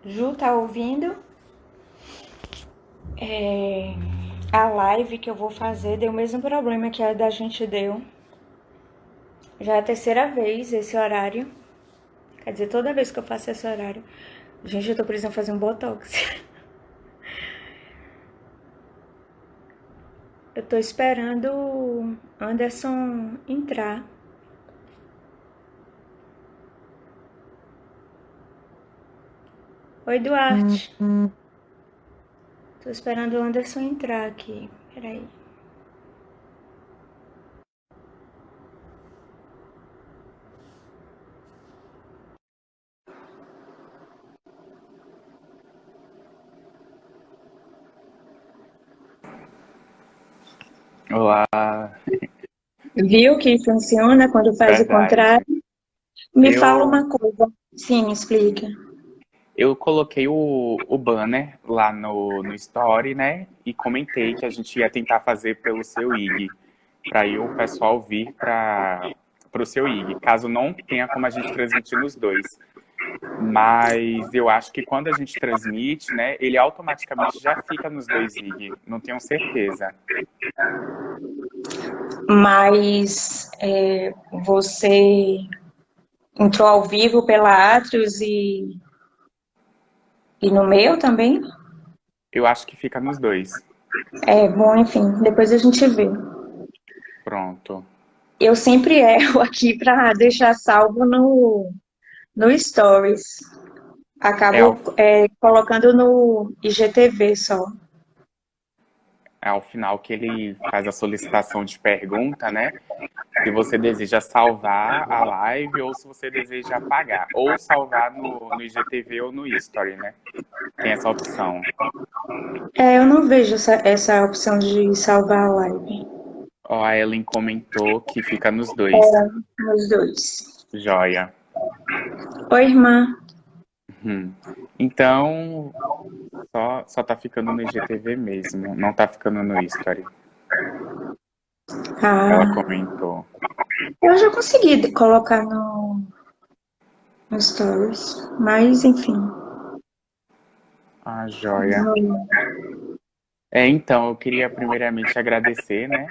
Ju, tá ouvindo? A live que eu vou fazer deu o mesmo problema que a da gente deu. Já é a terceira vez esse horário. Quer dizer, toda vez que eu faço esse horário. Gente, eu tô precisando fazer um botox. Eu tô esperando o Anderson entrar. Oi, Duarte. Tô esperando o Anderson entrar aqui. Peraí. Olá, Viu que funciona quando faz o contrário? verdade. Me fala Eu, uma coisa. Sim, me explica. eu coloquei o banner lá no Story, né? E comentei que a gente ia tentar fazer pelo seu IG, para aí o pessoal vir para o seu IG, caso não tenha como a gente transmitir nos dois. Mas eu acho que quando a gente transmite, né, ele automaticamente já fica nos dois IG, não tenho certeza. Mas você entrou ao vivo pela Atrius e no meu também? Eu acho que fica nos dois. É, bom, enfim, depois a gente vê. Pronto. Eu sempre erro aqui para deixar salvo no Stories. É ao, Acabo colocando no IGTV só. é ao final que ele faz a solicitação de pergunta, né? Se você deseja salvar a live ou se você deseja apagar. Ou salvar no IGTV ou no History, né? Tem essa opção. Eu não vejo essa opção de salvar a live. Ó, a Ellen comentou que fica nos dois. Nos dois. Joia. Oi, irmã. Hum. Então, só tá ficando no IGTV mesmo. Não tá ficando no History. Ela Ah, comentou. eu já consegui colocar no Stories, mas enfim. Ah, joia. Então, eu queria primeiramente agradecer, né?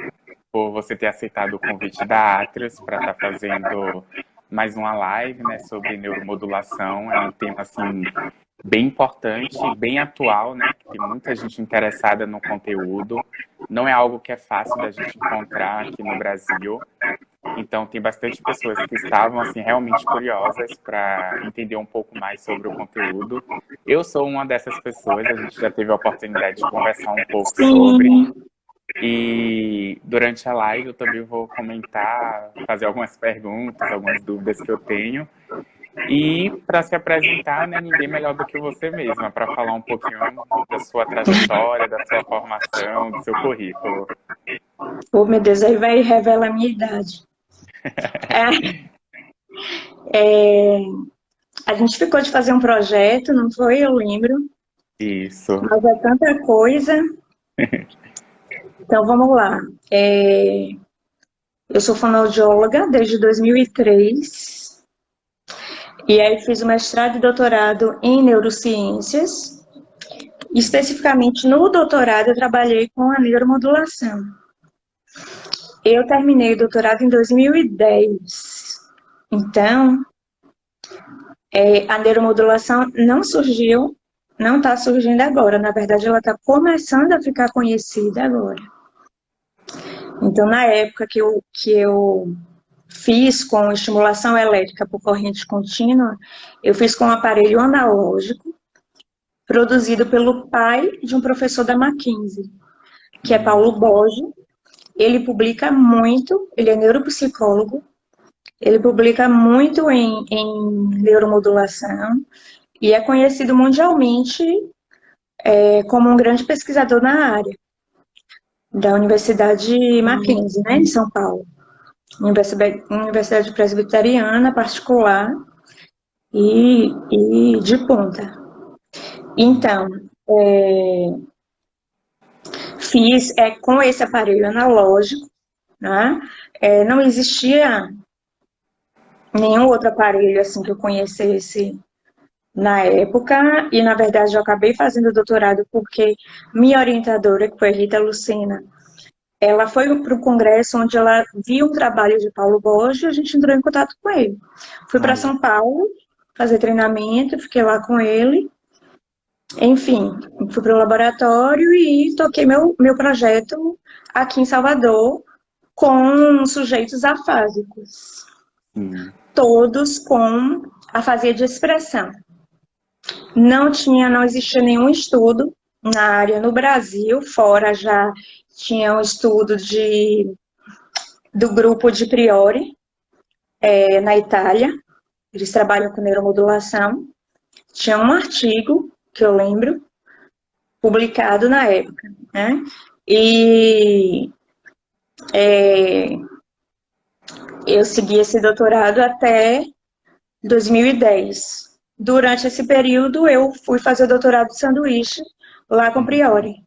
Por você ter aceitado o convite da Atlas para estar fazendo mais uma live, né, sobre neuromodulação. É um tema assim bem importante, bem atual, né, que tem muita gente interessada no conteúdo. Não é algo que é fácil da gente encontrar aqui no Brasil. Então tem bastante pessoas que estavam assim realmente curiosas para entender um pouco mais sobre o conteúdo. Eu sou uma dessas pessoas, a gente já teve a oportunidade de conversar um pouco sobre. Sim, E durante a live eu também vou comentar, fazer algumas perguntas, algumas dúvidas que eu tenho. E para se apresentar, né, ninguém melhor do que você mesma, para falar um pouquinho da sua trajetória, da sua formação, do seu currículo. oh meu Deus, aí vai revelar a minha idade. É, a gente ficou de fazer um projeto, não foi? Eu lembro. Isso. Mas é tanta coisa. Então vamos lá. Eu sou fonoaudióloga desde 2003. E aí fiz o mestrado e doutorado em neurociências. Especificamente no doutorado eu trabalhei com a neuromodulação. Eu terminei o doutorado em 2010. Então, a neuromodulação não surgiu, não está surgindo agora. Na verdade, ela está começando a ficar conhecida agora. Então, na época que eu fiz com estimulação elétrica por corrente contínua, eu fiz com um aparelho analógico, produzido pelo pai de um professor da Mackenzie, que é Paulo Hum, Borges. Ele publica muito, ele é neuropsicólogo, ele publica muito em neuromodulação e é conhecido mundialmente como um grande pesquisador na área da Universidade Mackenzie, né, em São Paulo. Universidade presbiteriana particular e de ponta. hum. Então, fiz com esse aparelho analógico, né? Não existia nenhum outro aparelho assim que eu conhecesse na época, e na verdade eu acabei fazendo doutorado porque minha orientadora, que foi a Rita Lucena, ela foi para o congresso onde ela viu um trabalho de Paulo Borges e a gente entrou em contato com ele. Fui para Ai, São Paulo fazer treinamento, fiquei lá com ele. Enfim, fui para o laboratório e toquei meu projeto aqui em Salvador com sujeitos afásicos, sim. todos com afasia de expressão. Não existia nenhum estudo na área no Brasil, fora já tinha um estudo do grupo de Priori, na Itália, eles trabalham com neuromodulação. Tinha um artigo, que eu lembro, publicado na época, né? E eu segui esse doutorado até 2010. Durante esse período, eu fui fazer doutorado de sanduíche lá com Uhum. Priori.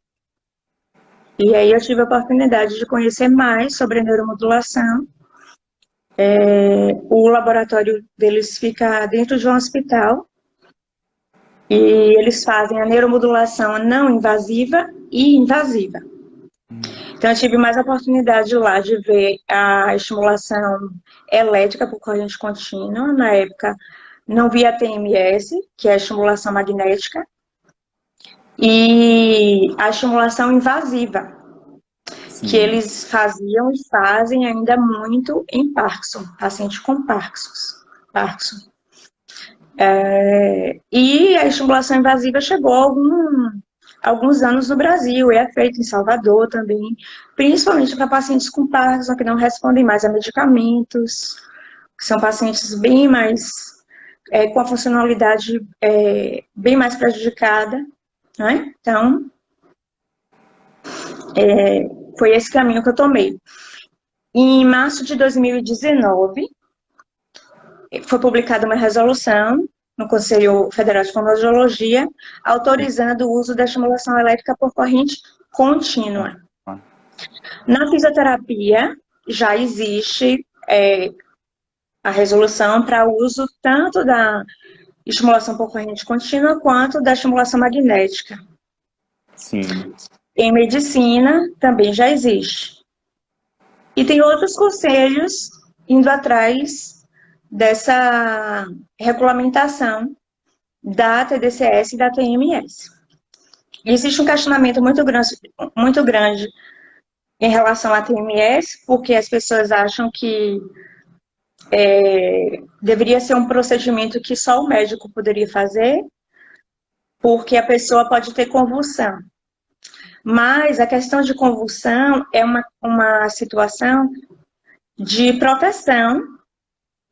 E aí eu tive a oportunidade de conhecer mais sobre a neuromodulação. O laboratório deles fica dentro de um hospital e eles fazem a neuromodulação não invasiva e invasiva. Então eu tive mais oportunidade lá de ver a estimulação elétrica por corrente contínua. Na época não via TMS, que é a estimulação magnética, e a estimulação invasiva, que Sim. eles faziam e fazem ainda muito em Parkinson, paciente com Parkinson. E a estimulação invasiva chegou há alguns anos no Brasil, e é feito em Salvador também, principalmente para pacientes com Parkinson que não respondem mais a medicamentos, que são pacientes bem mais, com a funcionalidade bem mais prejudicada, né? Então, foi esse caminho que eu tomei. Em março de 2019, foi publicada uma resolução no Conselho Federal de Fonoaudiologia, autorizando o uso da estimulação elétrica por corrente contínua. Na fisioterapia, já existe a resolução para uso tanto da estimulação por corrente contínua quanto da estimulação magnética. Sim. Em medicina, também já existe. E tem outros conselhos indo atrás dessa regulamentação da TDCS e da TMS. Existe um questionamento muito grande em relação à TMS, porque as pessoas acham que deveria ser um procedimento que só o médico poderia fazer, porque a pessoa pode ter convulsão. Mas a questão de convulsão é uma situação de proteção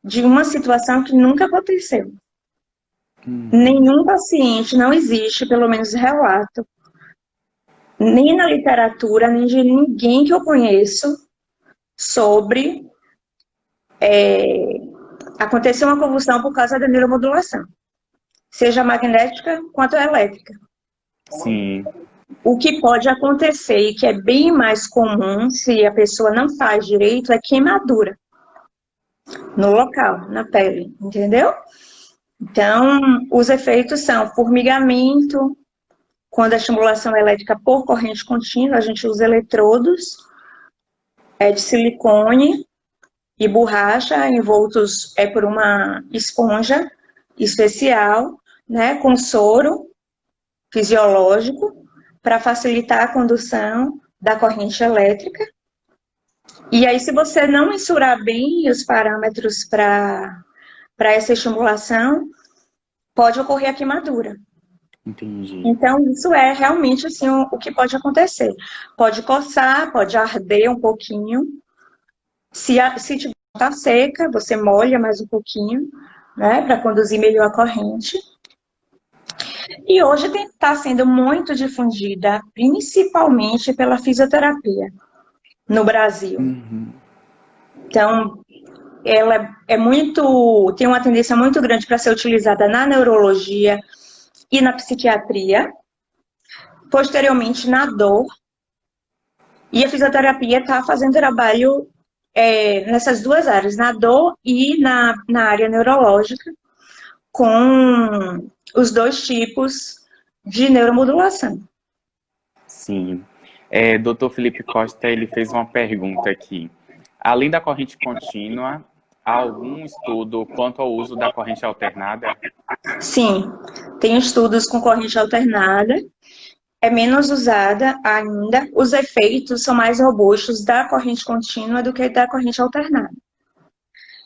de uma situação que nunca aconteceu. Uhum. Nenhum paciente, não existe, pelo menos relato, nem na literatura, nem de ninguém que eu conheço, sobre acontecer uma convulsão por causa da neuromodulação, seja magnética quanto elétrica. Sim. O que pode acontecer, e que é bem mais comum se a pessoa não faz direito, é queimadura no local, na pele, entendeu? Então, os efeitos são formigamento. Quando a estimulação elétrica por corrente contínua, a gente usa eletrodos de silicone e borracha envoltos por uma esponja especial, né, com soro fisiológico para facilitar a condução da corrente elétrica. E aí, se você não mensurar bem os parâmetros para essa estimulação, pode ocorrer a queimadura. Entendi. Então, isso é realmente assim, o que pode acontecer. Pode coçar, pode arder um pouquinho. Se tiver tá seca, você molha mais um pouquinho, né, para conduzir melhor a corrente. E hoje está sendo muito difundida, principalmente pela fisioterapia no Brasil. Uhum. Então, ela tem uma tendência muito grande para ser utilizada na neurologia e na psiquiatria, posteriormente na dor. E a fisioterapia está fazendo trabalho nessas duas áreas, na dor e na área neurológica, com os dois tipos de neuromodulação. Sim. Dr. Felipe Costa, ele fez uma pergunta aqui. Além da corrente contínua, há algum estudo quanto ao uso da corrente alternada? Sim, tem estudos com corrente alternada, é menos usada ainda, os efeitos são mais robustos da corrente contínua do que da corrente alternada.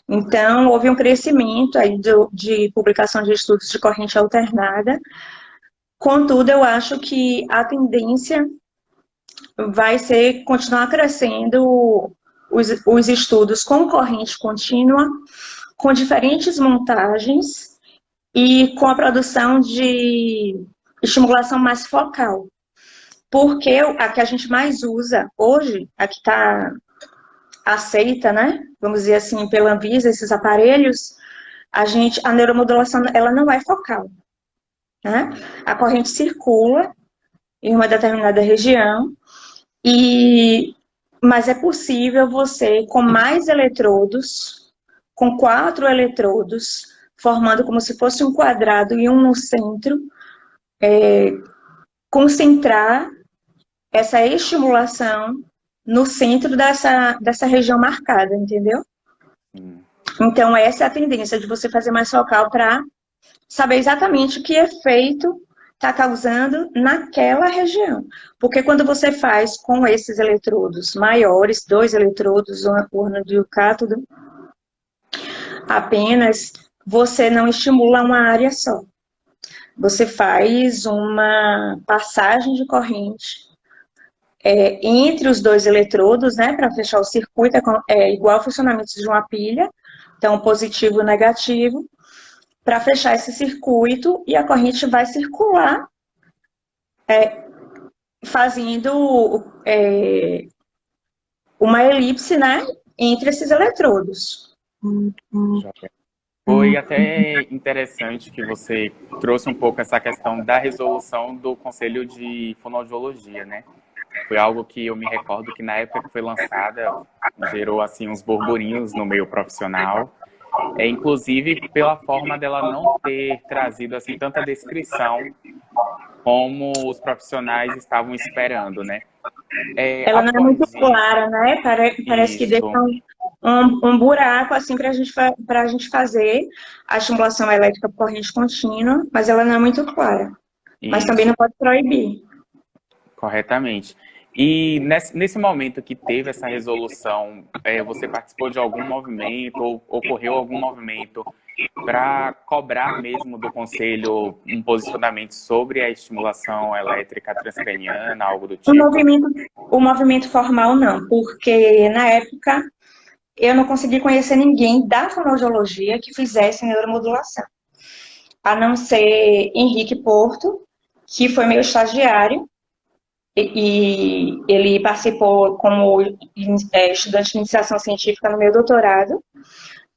Então, houve um crescimento aí de publicação de estudos de corrente alternada, contudo, eu acho que a tendência vai ser continuar crescendo os estudos com corrente contínua, com diferentes montagens e com a produção de estimulação mais focal. Porque a que a gente mais usa hoje, a que está aceita, né? Vamos dizer assim, pela Anvisa, esses aparelhos, a neuromodulação, ela não é focal, né? A corrente circula em uma determinada região, mas é possível você, com mais eletrodos, com 4 eletrodos, formando como se fosse um quadrado e um no centro, concentrar essa estimulação no centro dessa região marcada, entendeu? Então, essa é a tendência de você fazer mais focal para saber exatamente que efeito está causando naquela região. Porque quando você faz com esses eletrodos maiores, 2 eletrodos, o ânodo e o cátodo, apenas você não estimula uma área só. Você faz uma passagem de corrente entre os 2 eletrodos, né, para fechar o circuito, é igual ao funcionamento de uma pilha, então positivo e negativo, para fechar esse circuito e a corrente vai circular fazendo uma elipse, né, entre esses eletrodos. Foi até interessante que você trouxe um pouco essa questão da resolução do Conselho de Fonoaudiologia, né? Foi algo que eu me recordo que na época que foi lançada gerou assim uns burburinhos no meio profissional, inclusive pela forma dela não ter trazido assim tanta descrição como os profissionais estavam esperando, né? Ela não é muito clara, né? Parece que deixa um buraco assim para a gente fazer a estimulação elétrica por corrente contínua, mas ela não é muito clara. Mas também não pode proibir. Corretamente. E nesse momento que teve essa resolução, você participou de algum movimento, ou ocorreu algum movimento para cobrar mesmo do Conselho um posicionamento sobre a estimulação elétrica transcraniana, algo do tipo? O movimento formal não, porque na época eu não consegui conhecer ninguém da fonoaudiologia que fizesse neuromodulação, a não ser Henrique Porto, que foi meu estagiário, e ele participou como estudante de iniciação científica no meu doutorado,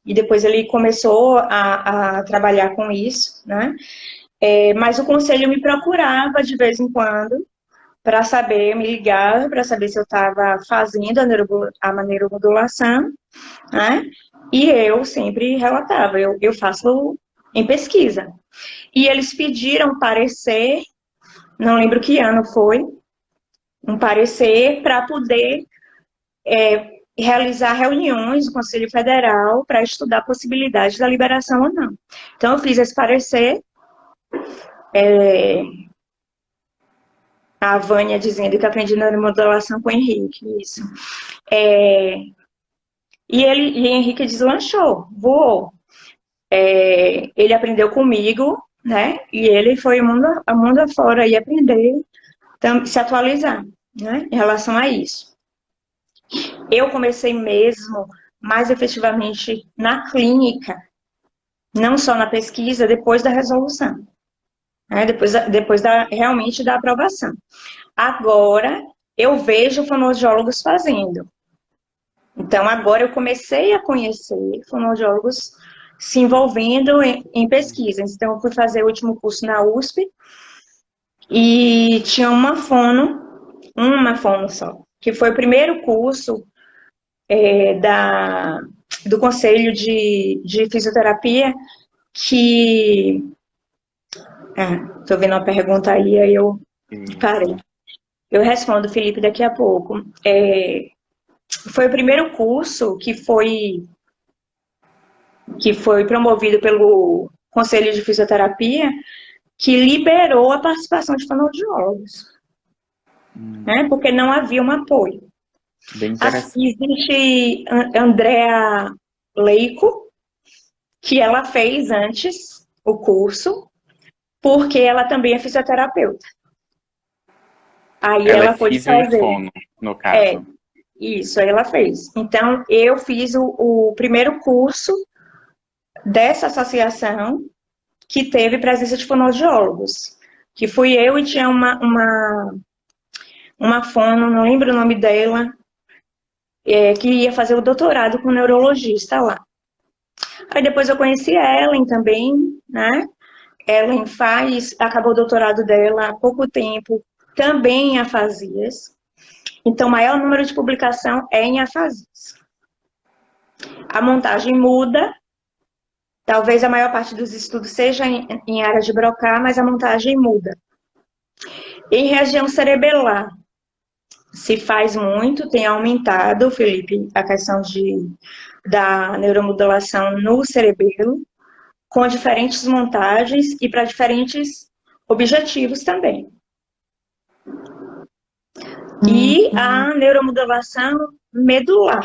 e depois ele começou a trabalhar com isso, né? Mas o conselho me procurava de vez em quando para saber, me ligava para saber se eu estava fazendo a neuromodulação, né? E eu sempre relatava, eu faço em pesquisa. E eles pediram parecer, não lembro que ano foi, um parecer para poder realizar reuniões do Conselho Federal para estudar a possibilidade da liberação ou não. Então, eu fiz esse parecer, a Vânia dizendo que aprendi neuromodulação com o Henrique, isso. E Henrique deslanchou, voou. Ele aprendeu comigo, né? E ele foi o mundo afora e aprender, se atualizar, né? Em relação a isso. Eu comecei mesmo, mais efetivamente, na clínica, não só na pesquisa, depois da resolução, né? Depois realmente da aprovação. Agora, eu vejo fonoaudiólogos fazendo. Então, agora eu comecei a conhecer fonoaudiólogos se envolvendo em pesquisas. Então, eu fui fazer o último curso na USP e tinha uma fono só, que foi o primeiro curso do Conselho de Fisioterapia que... Estou vendo uma pergunta aí eu parei. Isso. Eu respondo, Felipe, daqui a pouco. Foi o primeiro curso que foi promovido pelo Conselho de Fisioterapia que liberou a participação de fonoaudiólogos, né? Porque não havia um apoio. Bem interessante. Existe Andrea Leico, que ela fez antes o curso, porque ela também é fisioterapeuta. Aí Ela é ela pôde fisio e fazer. fono, no caso. Isso, aí ela fez. Então, eu fiz o primeiro curso dessa associação que teve presença de fonoaudiólogos, que fui eu e tinha uma fono, não lembro o nome dela, que ia fazer o doutorado com um neurologista lá. Aí depois eu conheci a Ellen também, né? Ellen acabou o doutorado dela há pouco tempo, também em afasias. Então, o maior número de publicação é em afasias. A montagem muda, talvez a maior parte dos estudos seja em área de Broca, mas a montagem muda. Em região cerebelar, se faz muito, tem aumentado, Felipe, a questão da neuromodulação no cerebelo, com diferentes montagens e para diferentes objetivos também. E a neuromodulação medular.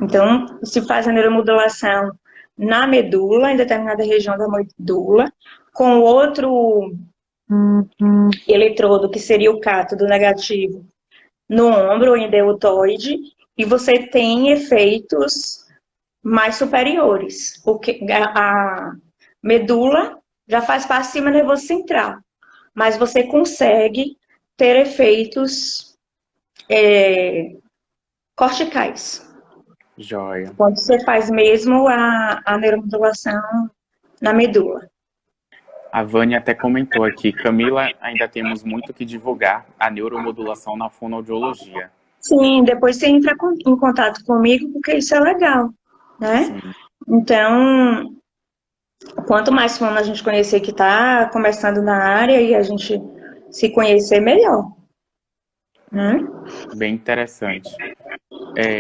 Então, se faz a neuromodulação na medula, em determinada região da medula, com outro eletrodo, que seria o cátodo negativo, no ombro ou em deltoide, e você tem efeitos mais superiores. Porque a medula já faz parte do sistema nervoso central, mas você consegue ter efeitos corticais. Joia. Quando você faz mesmo a neuromodulação na medula. A Vânia até comentou aqui, Camila, ainda temos muito que divulgar a neuromodulação na fonoaudiologia. Sim, depois você entra em contato comigo, porque isso é legal, né? Sim. Então, quanto mais fono a gente conhecer que está começando na área e a gente se conhecer, melhor. Né? Bem interessante.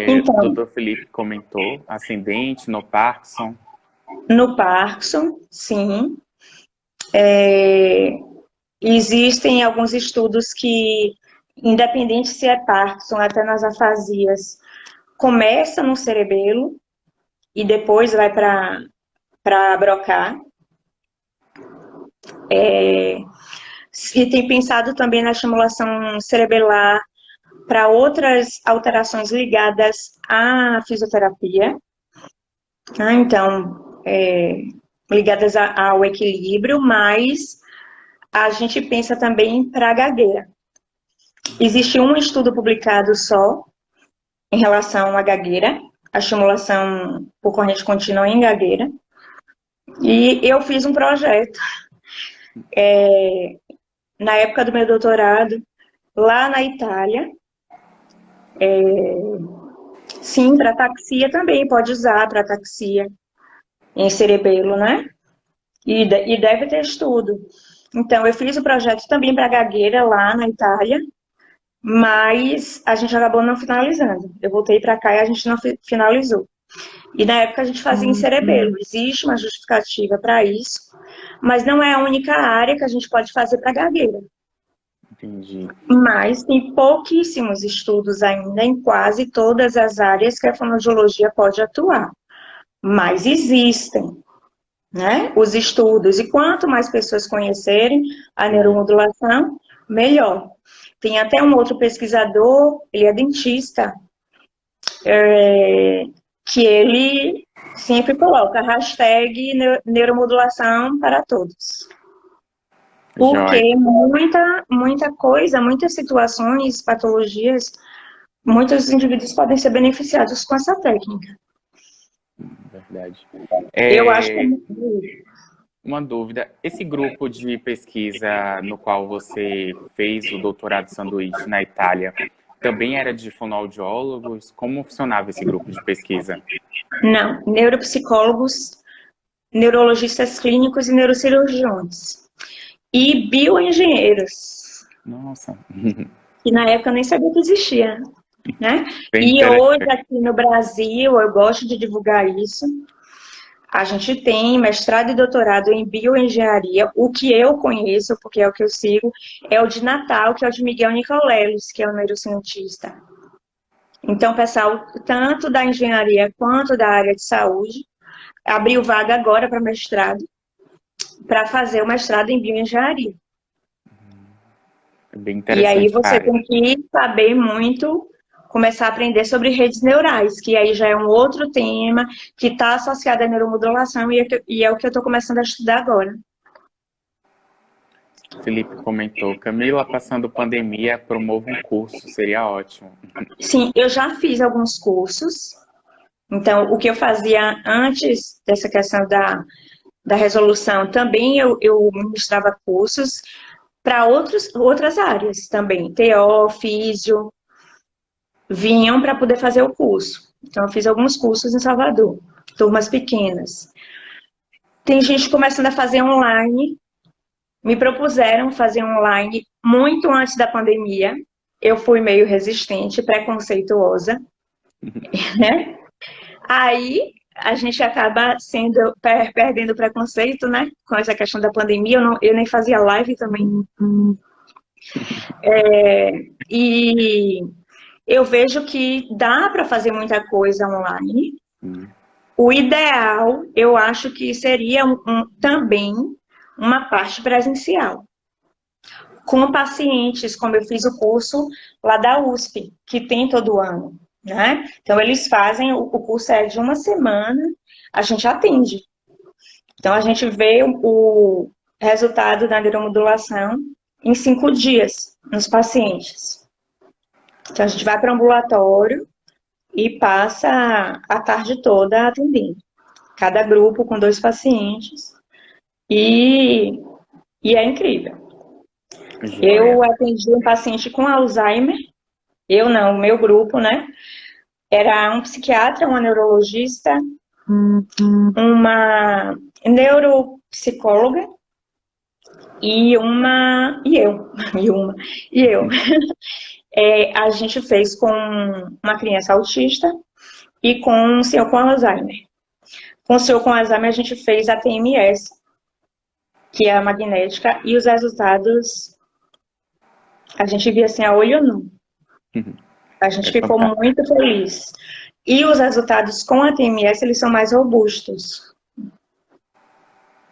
Então, Dr. Felipe comentou, ascendente no Parkinson. no Parkinson, sim. Existem alguns estudos que, independente se é Parkinson, até nas afasias, começa no cerebelo e depois vai para Broca. E tem pensado também na estimulação cerebelar para outras alterações ligadas à fisioterapia. Então, ligadas ao equilíbrio, mas a gente pensa também para a gagueira. Existe um estudo publicado só em relação à gagueira, a estimulação por corrente contínua em gagueira, e eu fiz um projeto na época do meu doutorado, lá na Itália. Sim, para ataxia também, pode usar para ataxia em cerebelo, né? E deve ter estudo. Então, eu fiz o projeto também para gagueira lá na Itália, mas a gente acabou não finalizando. Eu voltei para cá e a gente não finalizou. E na época a gente fazia em cerebelo. Existe uma justificativa para isso, mas não é a única área que a gente pode fazer para gagueira. Entendi. Mas tem pouquíssimos estudos ainda em quase todas as áreas que a fonoaudiologia pode atuar. Mas existem, né, os estudos. E quanto mais pessoas conhecerem a neuromodulação, melhor. Tem até um outro pesquisador, ele é dentista, que ele sempre coloca hashtag neuromodulação para todos. Porque muita coisa, muitas situações, patologias, muitos indivíduos podem ser beneficiados com essa técnica. Verdade. Eu acho que é muito. Uma dúvida, esse grupo de pesquisa no qual você fez o doutorado sanduíche na Itália, também era de fonoaudiólogos? Como funcionava esse grupo de pesquisa? Não, neuropsicólogos neurologistas clínicos e neurocirurgiões. E bioengenheiros, Nossa, que na época eu nem sabia que existia, né? bem E hoje, interessante. aqui no Brasil, eu gosto de divulgar isso. A gente tem mestrado e doutorado em bioengenharia. O que eu conheço, porque é o que eu sigo, é o de Natal, que é o de Miguel Nicoleles, que é o neurocientista. Então, pessoal, tanto da engenharia quanto da área de saúde, abriu vaga agora para mestrado, para fazer o mestrado em bioengenharia. É bem E aí interessante a você área. tem que saber muito, começar a aprender sobre redes neurais, que aí já é um outro tema que está associado à neuromodulação e é o que eu estou começando a estudar agora. Felipe comentou, Camila, passando pandemia, promova um curso, seria ótimo. Sim, eu já fiz alguns cursos. Então, o que eu fazia antes dessa questão da resolução, também eu ministrava cursos para outras áreas também, TO, físio, vinham para poder fazer o curso. Então, eu fiz alguns cursos em Salvador, turmas pequenas. Tem gente começando a fazer online, me propuseram fazer online muito antes da pandemia, eu fui meio resistente, preconceituosa, né? Aí a gente acaba perdendo preconceito, né? Com essa questão da pandemia, eu nem fazia live também. E eu vejo que dá para fazer muita coisa online. O ideal, eu acho que seria também uma parte presencial. Com pacientes, como eu fiz o curso lá da USP, que tem todo ano, né? Então, eles fazem, o curso é de uma semana, a gente atende. Então, a gente vê o resultado da neuromodulação em 5 dias nos pacientes. Então, a gente vai para o ambulatório e passa a tarde toda atendendo. Cada grupo com 2 pacientes. E é incrível. Joia. Eu atendi um paciente com Alzheimer. Eu não, o meu grupo, né? Era um psiquiatra, uma neurologista, uma neuropsicóloga e eu. E eu. A gente fez com uma criança autista e com um senhor com Alzheimer. Com o senhor com Alzheimer, a gente fez a TMS, que é a magnética, e os resultados a gente via assim a olho nu. A gente É ficou fantástico. muito feliz. E os resultados com a TMS, eles são mais robustos.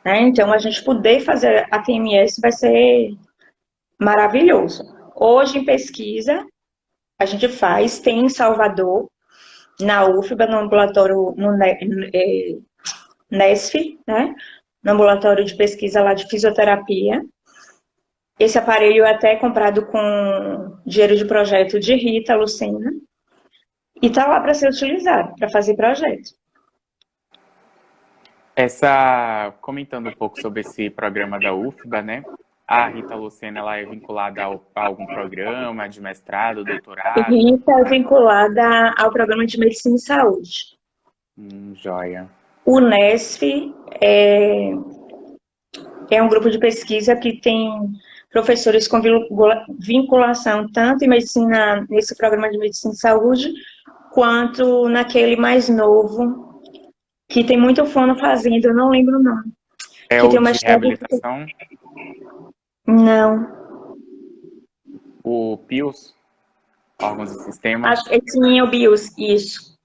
Né? Então, a gente poder fazer a TMS vai ser maravilhoso. Hoje, em pesquisa, a gente faz, tem em Salvador, na UFBA, no ambulatório, no NESF, né? No ambulatório de pesquisa lá de fisioterapia. Esse aparelho é até comprado com dinheiro de projeto de Rita Lucena. E está lá para ser utilizado, para fazer projeto. Comentando um pouco sobre esse programa da UFBA, né? A Rita Lucena, ela é vinculada a algum programa de mestrado, doutorado? Rita é vinculada ao programa de medicina e saúde. Joia. O NESF é um grupo de pesquisa que tem professores com vinculação tanto em medicina, nesse programa de medicina e saúde, quanto naquele mais novo, que tem muito fono fazendo, eu não lembro o nome. É Que o tem uma de história. reabilitação? Não. O PIOS? Órgãos e sistemas? Acho que sim, é o BIOS. Isso.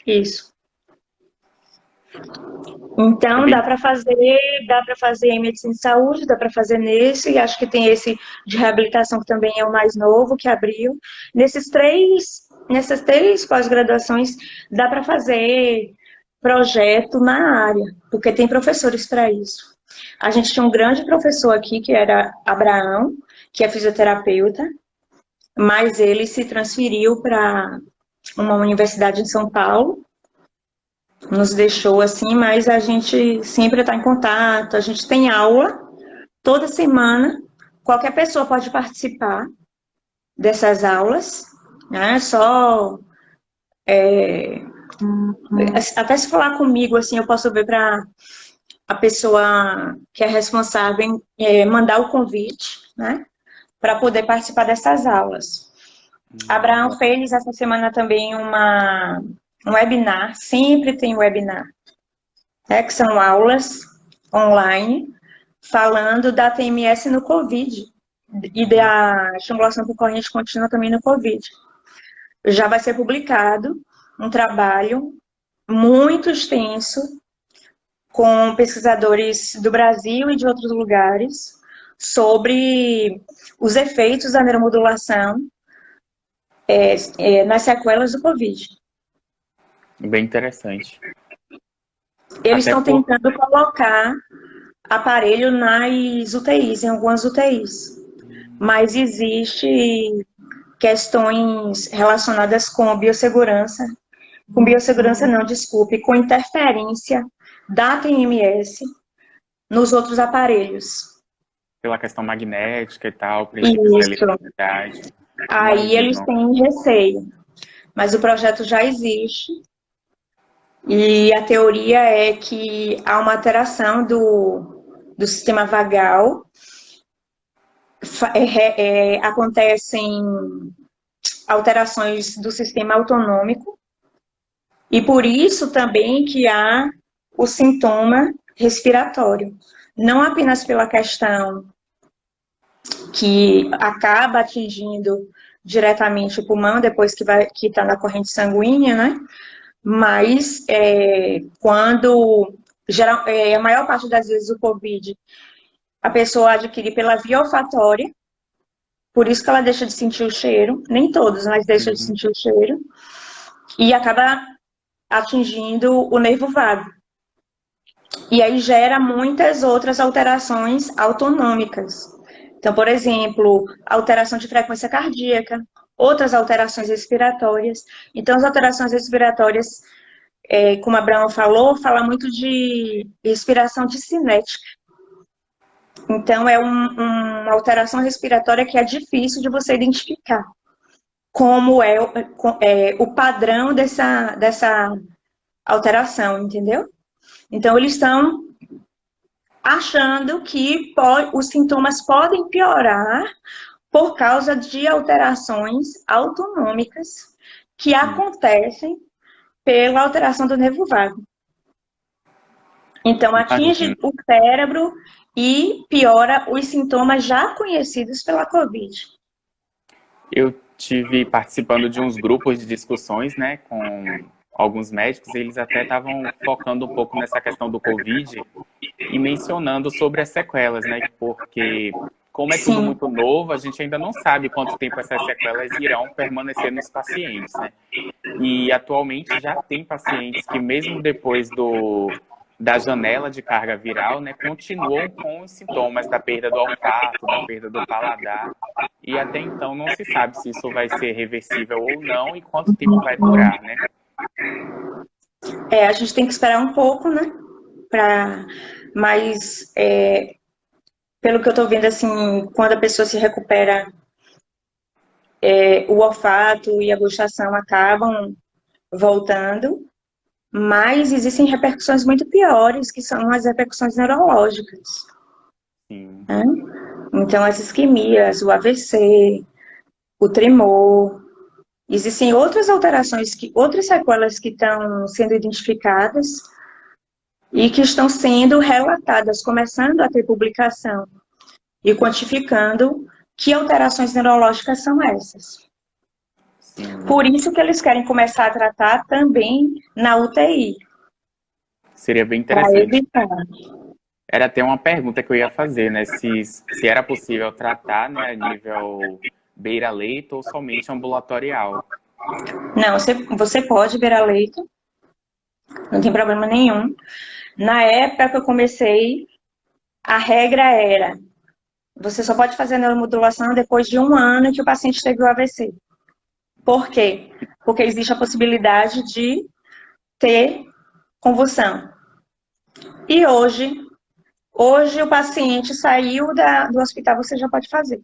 Isso. É Então, bem... dá para fazer em medicina e saúde, dá para fazer nesse, e acho que tem esse de reabilitação que também é o mais novo, que abriu. Nessas três pós-graduações, dá para fazer projeto na área, porque tem professores para isso. A gente tinha um grande professor aqui, que era Abraão, que é fisioterapeuta, mas ele se transferiu para uma universidade em São Paulo, nos deixou assim, mas a gente sempre está em contato, a gente tem aula toda semana, qualquer pessoa pode participar dessas aulas, né? Só até se falar comigo, assim, eu posso ver para a pessoa que é responsável mandar o convite, né, para poder participar dessas aulas. Abraão fez essa semana também um webinar, sempre tem webinar, né, que são aulas online, falando da TMS no Covid e da estimulação por corrente contínua também no Covid. Já vai ser publicado um trabalho muito extenso com pesquisadores do Brasil e de outros lugares sobre os efeitos da neuromodulação nas sequelas do Covid. Bem interessante. Eles Até estão tentando colocar aparelho nas UTIs, em algumas UTIs, mas existe questões relacionadas com biossegurança não, desculpe, com interferência da TMS nos outros aparelhos. pela questão magnética e tal, princípios da eletricidade. Aí eles têm receio, mas o projeto já existe e a teoria é que há uma alteração do sistema vagal, acontecem alterações do sistema autonômico e por isso também que há o sintoma respiratório, não apenas pela questão que acaba atingindo diretamente o pulmão depois que está na corrente sanguínea, né? Mas quando a maior parte das vezes o COVID a pessoa adquire pela via olfatória, por isso que ela deixa de sentir o cheiro, nem todos, mas deixa de sentir o cheiro, e acaba atingindo o nervo vago. E aí gera muitas outras alterações autonômicas. Então, por exemplo, alteração de frequência cardíaca, outras alterações respiratórias. Então, as alterações respiratórias, como a Abraão falou, fala muito de respiração cinética. Então, é uma alteração respiratória que é difícil de você identificar como é o padrão dessa alteração, entendeu? Então, eles estão achando que os sintomas podem piorar por causa de alterações autonômicas que acontecem pela alteração do nervo vago. Então, atinge o cérebro e piora os sintomas já conhecidos pela COVID. Eu tive participando de uns grupos de discussões, né, com alguns médicos, e eles até estavam focando um pouco nessa questão do COVID e mencionando sobre as sequelas, né, porque como é tudo muito novo, a gente ainda não sabe quanto tempo essas sequelas irão permanecer nos pacientes, né? E atualmente já tem pacientes que mesmo depois da janela de carga viral, né, continuam com os sintomas da perda do olfato, da perda do paladar, e até então não se sabe se isso vai ser reversível ou não e quanto tempo vai durar, né? A gente tem que esperar um pouco, né, mas pelo que eu tô vendo, assim, quando a pessoa se recupera, o olfato e a gustação acabam voltando, mas existem repercussões muito piores, que são as repercussões neurológicas. Sim. Né? Então, as isquemias, o AVC, o tremor. Existem outras alterações, outras sequelas que estão sendo identificadas e que estão sendo relatadas, começando a ter publicação e quantificando que alterações neurológicas são essas. Sim. Por isso que eles querem começar a tratar também na UTI. Seria bem interessante. Era até uma pergunta que eu ia fazer, né? Se era possível tratar, né, a nível beira-leito ou somente ambulatorial. Não, você pode beira-leito, não tem problema nenhum. Na época que eu comecei, a regra era, você só pode fazer a neuromodulação depois de 1 ano que o paciente teve o AVC. Por quê? Porque existe a possibilidade de ter convulsão. E hoje o paciente saiu do hospital, você já pode fazer.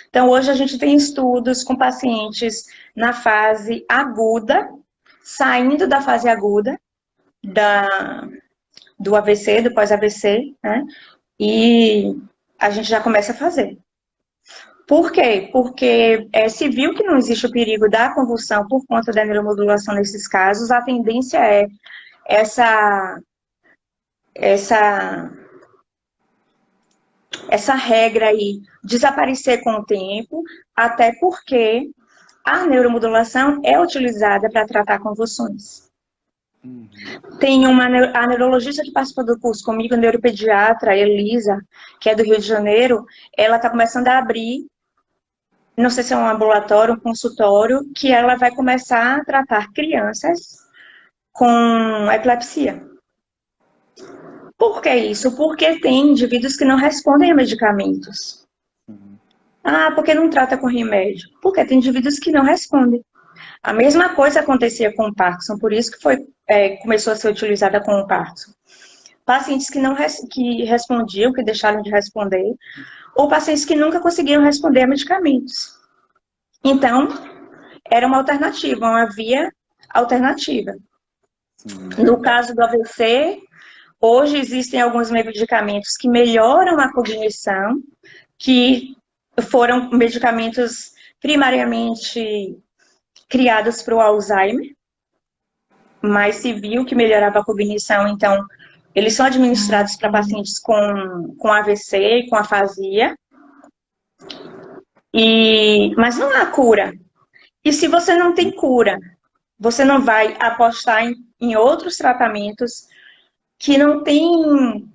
Então, hoje a gente tem estudos com pacientes na fase aguda, saindo da fase aguda do AVC, do pós-AVC, né? E a gente já começa a fazer. Por quê? Porque se viu que não existe o perigo da convulsão por conta da neuromodulação nesses casos, a tendência é essa, essa, essa regra aí desaparecer com o tempo, até porque a neuromodulação é utilizada para tratar convulsões. Tem a neurologista que participou do curso comigo, a neuropediatra Elisa, que é do Rio de Janeiro, ela está começando a abrir, não sei se é um ambulatório, um consultório, que ela vai começar a tratar crianças com epilepsia. Por que isso? Porque tem indivíduos que não respondem a medicamentos. Ah, porque não trata com remédio? Porque tem indivíduos que não respondem. A mesma coisa acontecia com o Parkinson, por isso que começou a ser utilizada com o Parkinson. Pacientes que respondiam, que deixaram de responder, ou pacientes que nunca conseguiram responder a medicamentos. Então, era uma alternativa, uma via alternativa. No caso do AVC, hoje existem alguns medicamentos que melhoram a cognição, que foram medicamentos primariamente criados para o Alzheimer, mas se viu que melhorava a cognição, então eles são administrados para pacientes com AVC e com afasia, mas não há cura. E se você não tem cura, você não vai apostar em outros tratamentos que não tem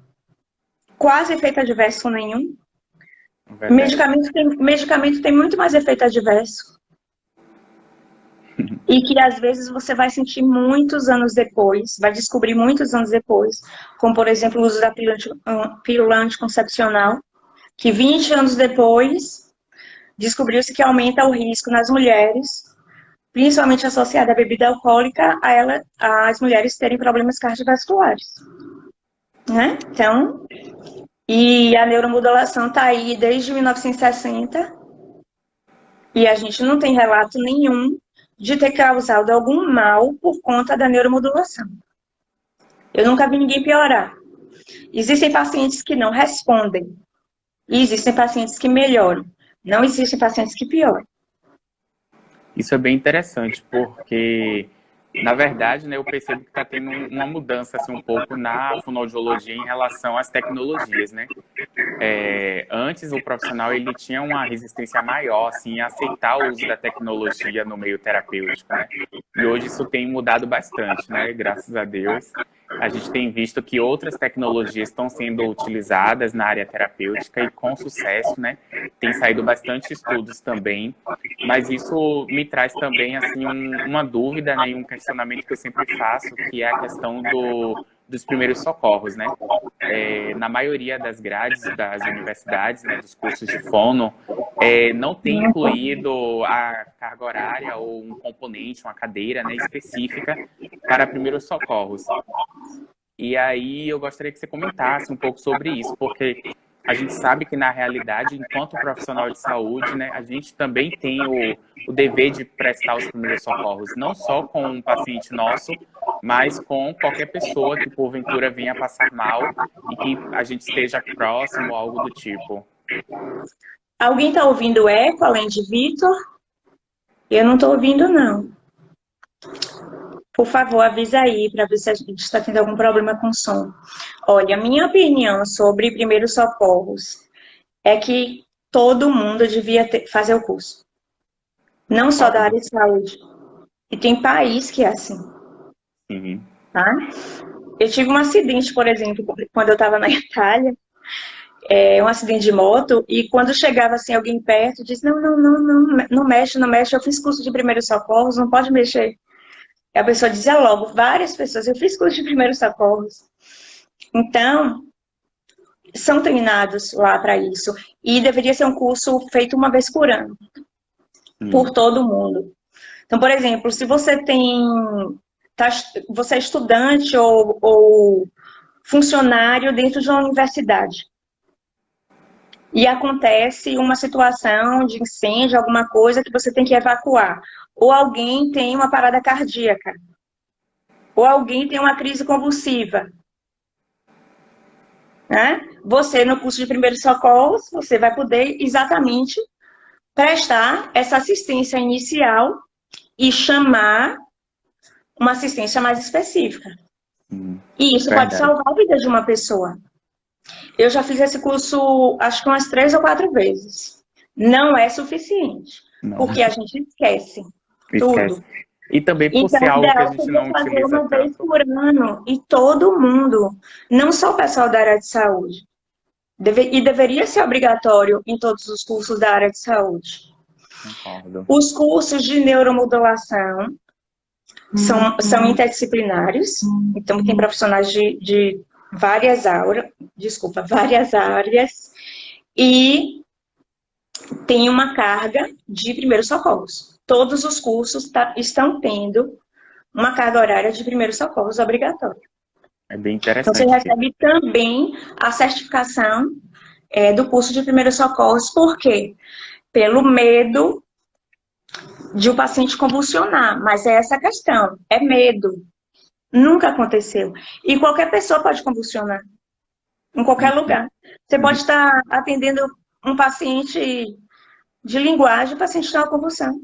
quase efeito adverso nenhum. Medicamento tem muito mais efeito adverso. E que às vezes você vai sentir muitos anos depois, vai descobrir muitos anos depois, como por exemplo o uso da pílula anticoncepcional, que 20 anos depois descobriu-se que aumenta o risco nas mulheres, principalmente associada à bebida alcoólica, as mulheres terem problemas cardiovasculares. Né? Então, e a neuromodulação está aí desde 1960 e a gente não tem relato nenhum de ter causado algum mal por conta da neuromodulação. Eu nunca vi ninguém piorar. Existem pacientes que não respondem. E existem pacientes que melhoram. Não existem pacientes que pioram. Isso é bem interessante, porque, na verdade, né, eu percebo que está tendo uma mudança assim, um pouco na fonoaudiologia em relação às tecnologias, né? Antes, o profissional ele tinha uma resistência maior assim, a aceitar o uso da tecnologia no meio terapêutico, né? E hoje isso tem mudado bastante, né? Graças a Deus. A gente tem visto que outras tecnologias estão sendo utilizadas na área terapêutica e com sucesso, né? Tem saído bastante estudos também, mas isso me traz também assim uma dúvida, né, e um questionamento que eu sempre faço, que é a questão dos primeiros socorros, né? Na maioria das grades das universidades, né, dos cursos de fono, não tem incluído a carga horária ou um componente, uma cadeira, né, específica para primeiros socorros. E aí eu gostaria que você comentasse um pouco sobre isso, porque a gente sabe que, na realidade, enquanto profissional de saúde, né, a gente também tem o dever de prestar os primeiros socorros, não só com um paciente nosso, mas com qualquer pessoa que, porventura, venha passar mal e que a gente esteja próximo, algo do tipo. Alguém está ouvindo eco, além de Vitor? Eu não estou ouvindo, não. Por favor, avisa aí para ver se a gente está tendo algum problema com o som. Olha, a minha opinião sobre primeiros socorros é que todo mundo devia fazer o curso. Não só da área de saúde. E tem país que é assim. Uhum. Tá? Eu tive um acidente, por exemplo, quando eu estava na Itália, um acidente de moto, e quando chegava assim alguém perto, disse, não mexe, não mexe, eu fiz curso de primeiros socorros, não pode mexer. E a pessoa dizia logo, várias pessoas, eu fiz curso de primeiros socorros. Então, são treinados lá para isso. E deveria ser um curso feito uma vez por ano, por todo mundo. Então, por exemplo, se você você é estudante ou funcionário dentro de uma universidade, e acontece uma situação de incêndio, alguma coisa que você tem que evacuar, ou alguém tem uma parada cardíaca, ou alguém tem uma crise convulsiva, né? Você, no curso de primeiros socorros, você vai poder exatamente prestar essa assistência inicial e chamar uma assistência mais específica. E isso pode Verdade. salvar a vida de uma pessoa. Eu já fiz esse curso, acho que umas 3 ou 4 vezes. Não é suficiente, Não, porque a gente esquece esquece. tudo. E também por Então, ser o algo que a ideal gente seria não fazer utiliza uma vez tanto. por ano, e todo mundo, não só o pessoal da área de saúde, e deveria ser obrigatório em todos os cursos da área de saúde. Concordo. Os cursos de neuromodulação são interdisciplinares, então tem profissionais de várias áreas, várias áreas, e tem uma carga de primeiros socorros. Todos os cursos estão tendo uma carga horária de primeiros socorros obrigatória. É bem Então, você interessante isso. recebe também a certificação do curso de primeiros socorros. Por quê? Pelo medo de o paciente convulsionar. Mas é essa a questão, é medo. Nunca aconteceu. E qualquer pessoa pode convulsionar, em qualquer lugar. Você pode estar atendendo um paciente de linguagem, o paciente tem uma convulsão.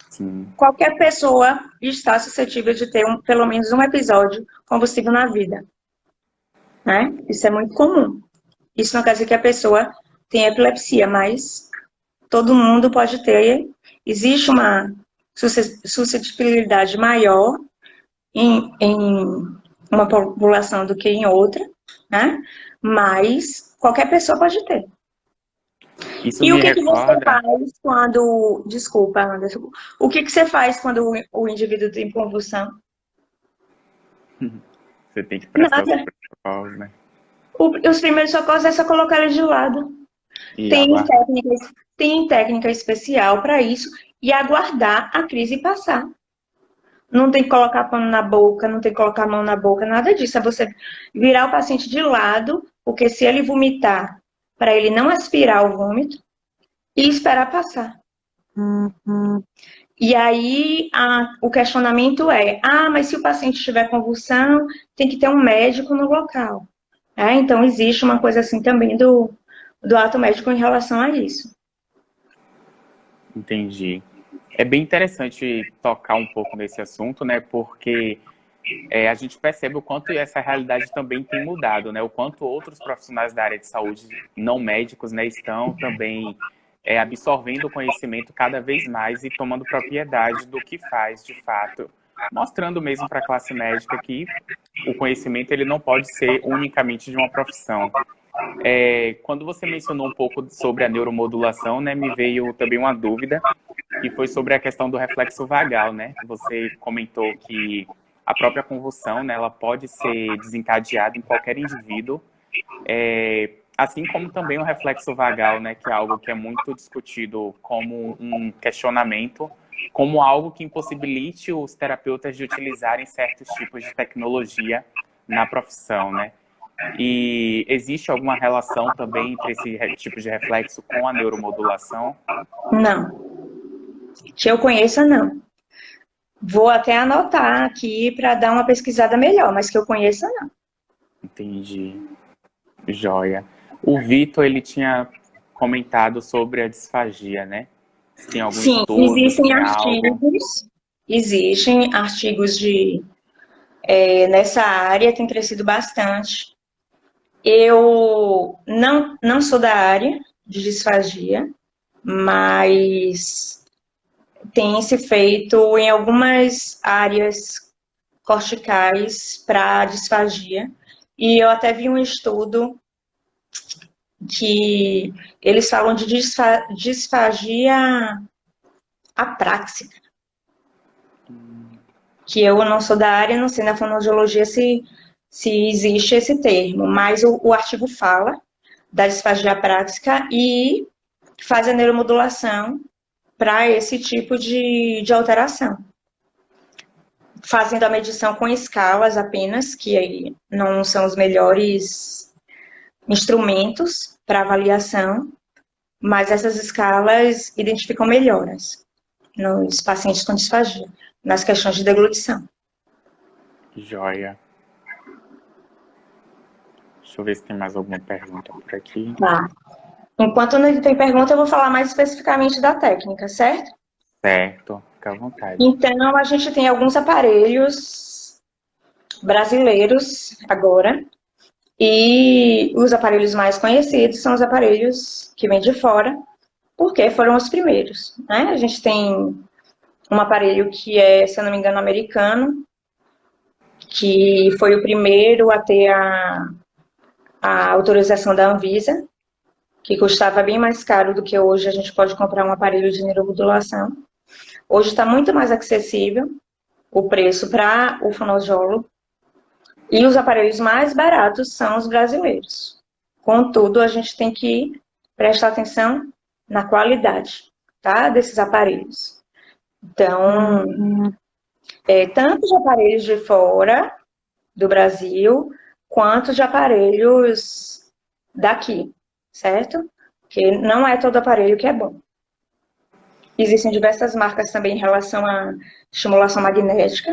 Sim. Qualquer pessoa está suscetível de ter pelo menos um episódio convulsivo na vida. Né? Isso é muito comum. Isso não quer dizer que a pessoa tem epilepsia, mas todo mundo pode ter. Existe uma suscetibilidade maior em uma população do que em outra, né? Mas qualquer pessoa pode ter. Isso E o me que você recorda. faz quando... Desculpa, Anderson. O que você faz quando o indivíduo tem convulsão? Você tem que prestar os Nada. protocolos, né? Os primeiros socorros é só colocar ele de lado. E Tem aguardar. técnica especial para isso e aguardar a crise passar. Não tem que colocar pano na boca, não tem que colocar a mão na boca, nada disso. É você virar o paciente de lado, porque se ele vomitar, para ele não aspirar o vômito e esperar passar. E aí o questionamento é, mas se o paciente tiver convulsão, tem que ter um médico no local. Então existe uma coisa assim também do ato médico em relação a isso. Entendi. É bem interessante tocar um pouco nesse assunto, né? Porque a gente percebe o quanto essa realidade também tem mudado, né? O quanto outros profissionais da área de saúde não médicos, né, estão também absorvendo o conhecimento cada vez mais e tomando propriedade do que faz de fato, mostrando mesmo para a classe médica que o conhecimento ele não pode ser unicamente de uma profissão. Quando você mencionou um pouco sobre a neuromodulação, né, me veio também uma dúvida, que foi sobre a questão do reflexo vagal, né? Você comentou que a própria convulsão, né, ela pode ser desencadeada em qualquer indivíduo, assim como também o reflexo vagal, né, que é algo que é muito discutido como um questionamento, como algo que impossibilite os terapeutas de utilizarem certos tipos de tecnologia na profissão, né? E existe alguma relação também entre esse tipo de reflexo com a neuromodulação? Não. Que eu conheça, não. Vou até anotar aqui para dar uma pesquisada melhor, mas que eu conheça, não. Entendi. Joia. O Vitor, ele tinha comentado sobre a disfagia, né? Se tem algum Sim, estudo, se tem algo. existem artigos nessa área, tem crescido bastante. Eu não sou da área de disfagia, mas tem se feito em algumas áreas corticais para disfagia. E eu até vi um estudo que eles falam de disfagia apráxica, que eu não sou da área, não sei na fonoaudiologia se existe esse termo, mas o artigo fala da disfagia apráxica e faz a neuromodulação para esse tipo de alteração. Fazendo a medição com escalas apenas, que aí não são os melhores instrumentos para avaliação, mas essas escalas identificam melhoras nos pacientes com disfagia, nas questões de deglutição. Joia. Deixa eu ver se tem mais alguma pergunta por aqui. Tá. Enquanto não tem pergunta, eu vou falar mais especificamente da técnica, certo? Certo, fica à vontade. Então, a gente tem alguns aparelhos brasileiros agora, e os aparelhos mais conhecidos são os aparelhos que vêm de fora, porque foram os primeiros, né? A gente tem um aparelho que é, se eu não me engano, americano, que foi o primeiro a ter a autorização da Anvisa, que custava bem mais caro do que hoje a gente pode comprar um aparelho de neuromodulação. Hoje está muito mais acessível o preço para o fonoaudiólogo, e os aparelhos mais baratos são os brasileiros. Contudo, a gente tem que prestar atenção na qualidade, tá, desses aparelhos. Então, tanto de aparelhos de fora do Brasil, quanto de aparelhos daqui, certo? Porque não é todo aparelho que é bom. Existem diversas marcas também em relação à estimulação magnética,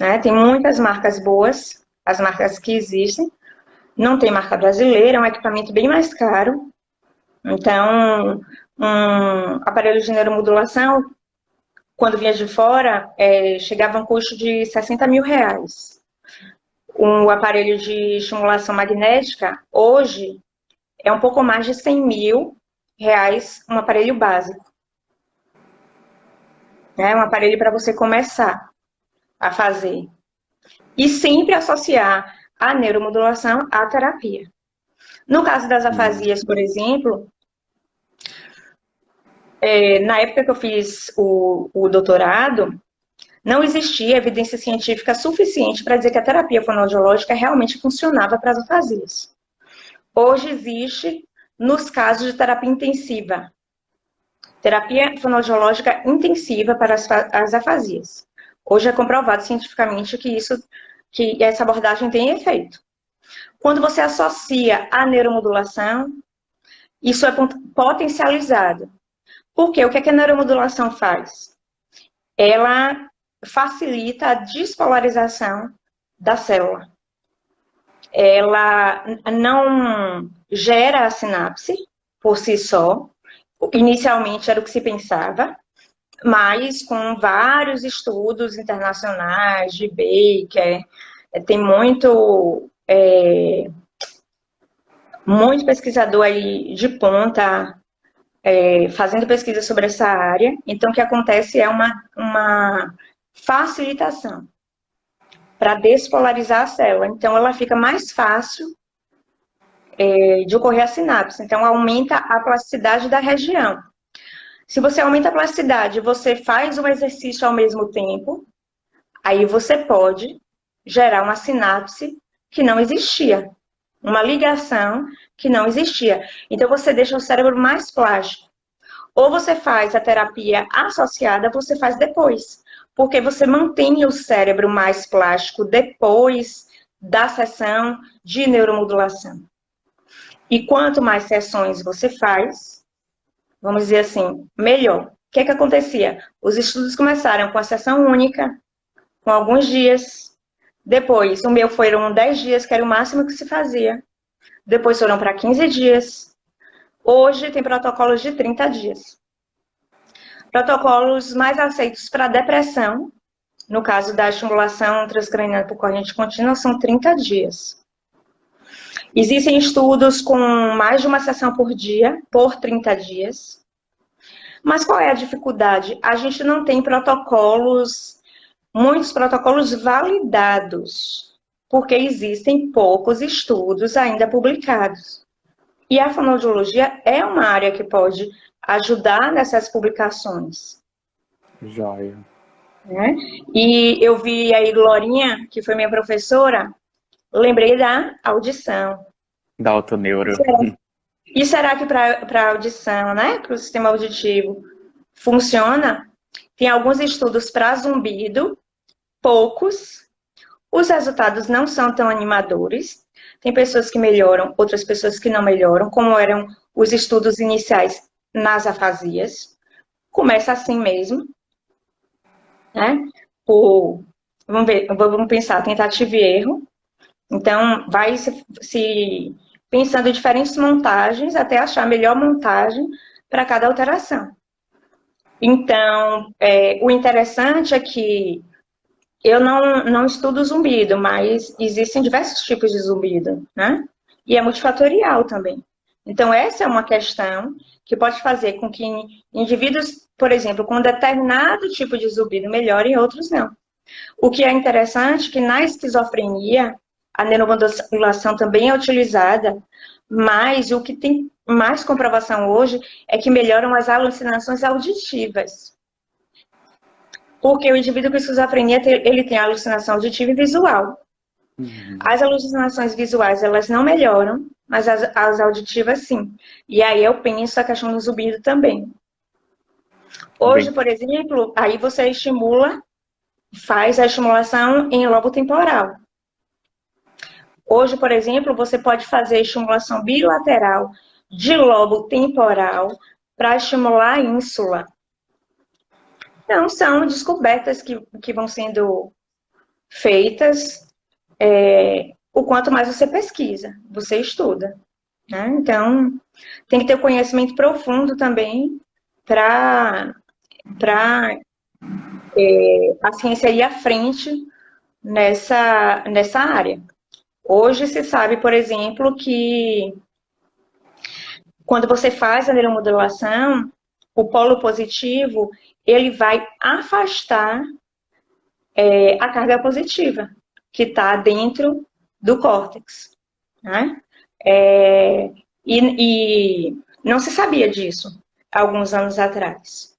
né? Tem muitas marcas boas, as marcas que existem. Não tem marca brasileira, é um equipamento bem mais caro. Então, um aparelho de neuromodulação, quando vinha de fora, chegava a um custo de 60 mil reais. Um aparelho de estimulação magnética, hoje, é um pouco mais de 100 mil reais, um aparelho básico. É um aparelho para você começar a fazer. E sempre associar a neuromodulação à terapia. No caso das afasias, por exemplo, na época que eu fiz o doutorado, não existia evidência científica suficiente para dizer que a terapia fonoaudiológica realmente funcionava para as afasias. Hoje existe nos casos de terapia intensiva. Terapia fonoaudiológica intensiva para as afasias. Hoje é comprovado cientificamente que essa abordagem tem efeito. Quando você associa a neuromodulação, isso é potencializado. Porque o que a neuromodulação faz? Ela facilita a despolarização da célula. Ela não gera a sinapse por si só. Inicialmente era o que se pensava, mas com vários estudos internacionais de Baker, tem muito pesquisador aí de ponta fazendo pesquisa sobre essa área. Então, o que acontece é uma facilitação para despolarizar a célula. Então, ela fica mais fácil de ocorrer a sinapse. Então, aumenta a plasticidade da região. Se você aumenta a plasticidade e você faz o exercício ao mesmo tempo, aí você pode gerar uma sinapse que não existia, uma ligação que não existia. Então, você deixa o cérebro mais plástico. Ou você faz a terapia associada, você faz depois, porque você mantém o cérebro mais plástico depois da sessão de neuromodulação. E quanto mais sessões você faz, vamos dizer assim, melhor. O que é que acontecia? Os estudos começaram com a sessão única, com alguns dias. Depois, o meu foram 10 dias, que era o máximo que se fazia. Depois foram para 15 dias. Hoje tem protocolos de 30 dias. Protocolos mais aceitos para depressão, no caso da estimulação transcraniana por corrente contínua, são 30 dias. Existem estudos com mais de uma sessão por dia, por 30 dias. Mas qual é a dificuldade? A gente não tem muitos protocolos validados, porque existem poucos estudos ainda publicados. E a fonoaudiologia é uma área que pode ajudar nessas publicações. Joia. Né? E eu vi aí Glorinha, que foi minha professora, lembrei da audição. Da autoneuro. E será que para a audição, né, para o sistema auditivo, funciona? Tem alguns estudos para zumbido, poucos. Os resultados não são tão animadores. Tem pessoas que melhoram, outras pessoas que não melhoram, como eram os estudos iniciais nas afasias. Começa assim mesmo, né? Vamos pensar, tentativa e erro. Então, vai se pensando em diferentes montagens até achar a melhor montagem para cada alteração. Então, o interessante é que eu não estudo zumbido, mas existem diversos tipos de zumbido, né? E é multifatorial também. Então, essa é uma questão que pode fazer com que indivíduos, por exemplo, com determinado tipo de zumbido melhorem, outros não. O que é interessante é que na esquizofrenia, a neuromodulação também é utilizada, mas o que tem mais comprovação hoje é que melhoram as alucinações auditivas. Porque o indivíduo com esquizofrenia, ele tem alucinação auditiva e visual. As alucinações visuais, elas não melhoram, mas as auditivas, sim. E aí eu penso a questão do zumbido também. Hoje, Bem, por exemplo, aí você estimula, faz a estimulação em lobo temporal. Hoje, por exemplo, você pode fazer estimulação bilateral de lobo temporal para estimular a ínsula. Então, são descobertas que vão sendo feitas, o quanto mais você pesquisa, você estuda. Né? Então, tem que ter conhecimento profundo também para a ciência ir à frente nessa área. Hoje se sabe, por exemplo, que quando você faz a neuromodulação, o polo positivo, ele vai afastar a carga positiva, que está dentro do córtex. Né? E não se sabia disso alguns anos atrás.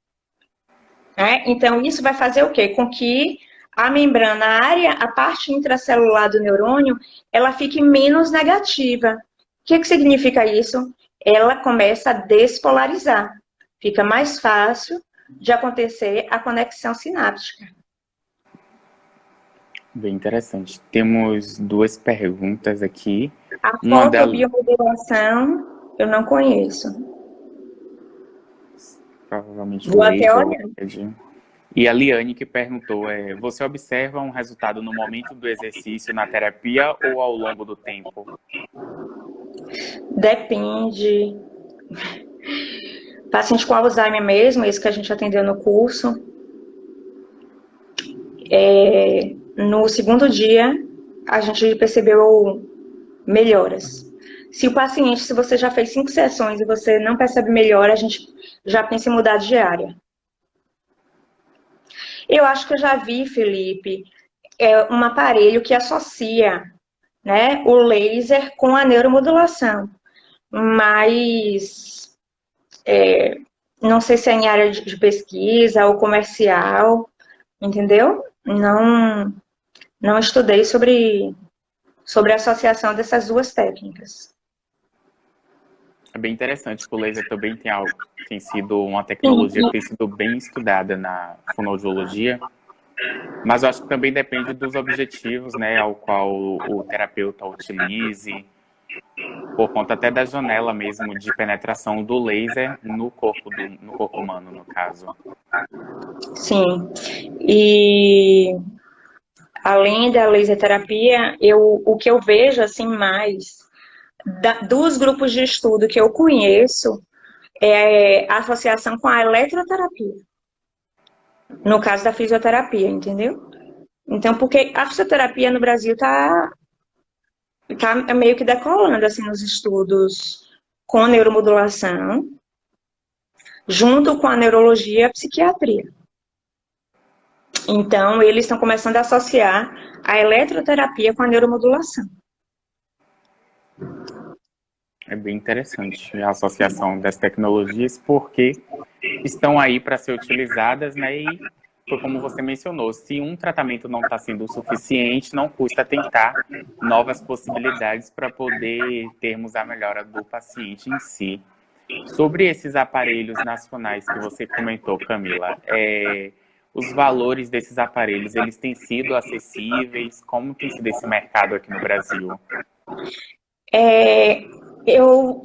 Né? Então, isso vai fazer o quê? Com que a membrana, a parte intracelular do neurônio, ela fique menos negativa. O que significa isso? Ela começa a despolarizar. Fica mais fácil de acontecer a conexão sináptica. bem interessante. Temos duas perguntas aqui. A Uma delas, fotobiomodulação eu não conheço. provavelmente o Vou até laser, o olhar. LED. E a Liane que perguntou, você observa um resultado no momento do exercício, na terapia ou ao longo do tempo? Depende. Paciente com Alzheimer mesmo, esse que a gente atendeu no curso, no segundo dia, a gente percebeu melhoras. Se você já fez 5 sessões e você não percebe melhora, a gente já pensa em mudar de área. Eu acho que eu já vi, Felipe, um aparelho que associa, né, o laser com a neuromodulação, mas não sei se é em área de pesquisa ou comercial, entendeu? Não estudei sobre a associação dessas duas técnicas. É bem interessante que o laser também tem sido uma tecnologia que tem sido bem estudada na fonoaudiologia, mas eu acho que também depende dos objetivos, né, ao qual o terapeuta utilize, por conta até da janela mesmo de penetração do laser no corpo humano, no caso. Sim. E além da laser terapia, o que eu vejo assim mais dos grupos de estudo que eu conheço é a associação com a eletroterapia. No caso da fisioterapia, entendeu? Então, porque a fisioterapia no Brasil está meio que decolando assim nos estudos com neuromodulação, junto com a neurologia e a psiquiatria. Então, eles estão começando a associar a eletroterapia com a neuromodulação. É bem interessante a associação das tecnologias, porque estão aí para ser utilizadas, né? E foi como você mencionou, se um tratamento não está sendo o suficiente, não custa tentar novas possibilidades para poder termos a melhora do paciente em si. Sobre esses aparelhos nacionais que você comentou, Camila, os valores desses aparelhos, eles têm sido acessíveis? Como tem sido esse mercado aqui no Brasil?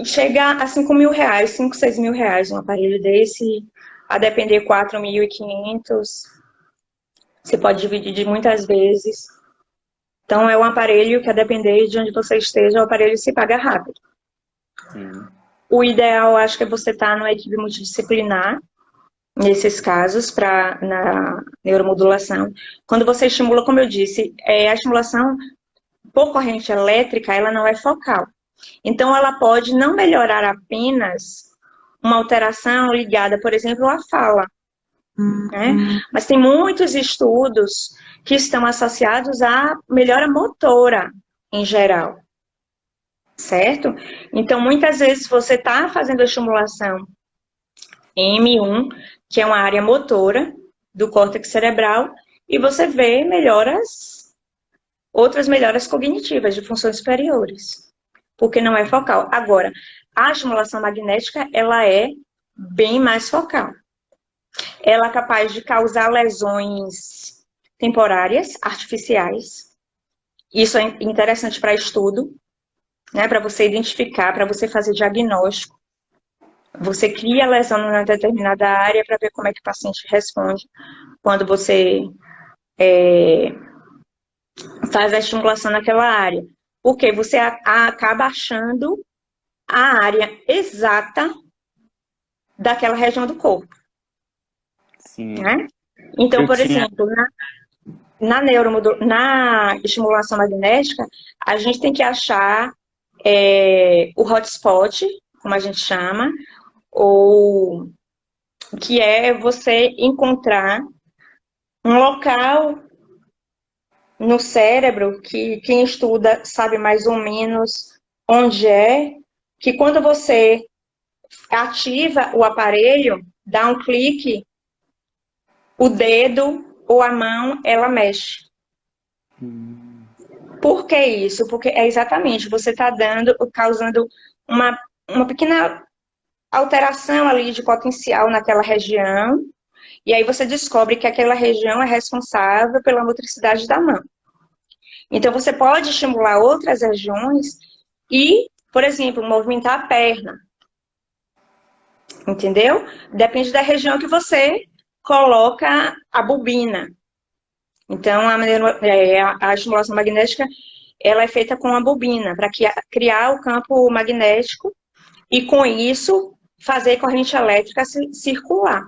Chega a 5 mil reais, 5, 6 mil reais um aparelho desse, a depender 4.500. Você pode dividir de muitas vezes. Então, é um aparelho que, a depender de onde você esteja, o aparelho se paga rápido. Sim. O ideal, acho que é você estar numa equipe multidisciplinar, nesses casos, na neuromodulação. Quando você estimula, como eu disse, a estimulação por corrente elétrica, ela não é focal. Então, ela pode não melhorar apenas uma alteração ligada, por exemplo, à fala, né? Mas tem muitos estudos que estão associados à melhora motora em geral, certo? Então, muitas vezes você está fazendo a estimulação em M1, que é uma área motora do córtex cerebral, e você vê outras melhoras cognitivas de funções superiores, porque não é focal. Agora, a estimulação magnética, ela é bem mais focal. Ela é capaz de causar lesões temporárias, artificiais. Isso é interessante para estudo, né, para você identificar, para você fazer diagnóstico. Você cria a lesão numa determinada área para ver como é que o paciente responde quando você faz a estimulação naquela área. Porque você acaba achando a área exata daquela região do corpo. Sim. Né? Então, por exemplo, na estimulação magnética, a gente tem que achar o hotspot, como a gente chama, ou que é você encontrar um local no cérebro que quem estuda sabe mais ou menos onde é, que quando você ativa o aparelho, dá um clique, o dedo ou a mão, ela mexe. Por que isso? Porque é exatamente, você está causando uma pequena alteração ali de potencial naquela região, e aí você descobre que aquela região é responsável pela motricidade da mão. Então, você pode estimular outras regiões e, por exemplo, movimentar a perna. Entendeu? Depende da região que você coloca a bobina. Então, a estimulação magnética, ela é feita com a bobina, para criar o campo magnético e, com isso, fazer corrente elétrica circular.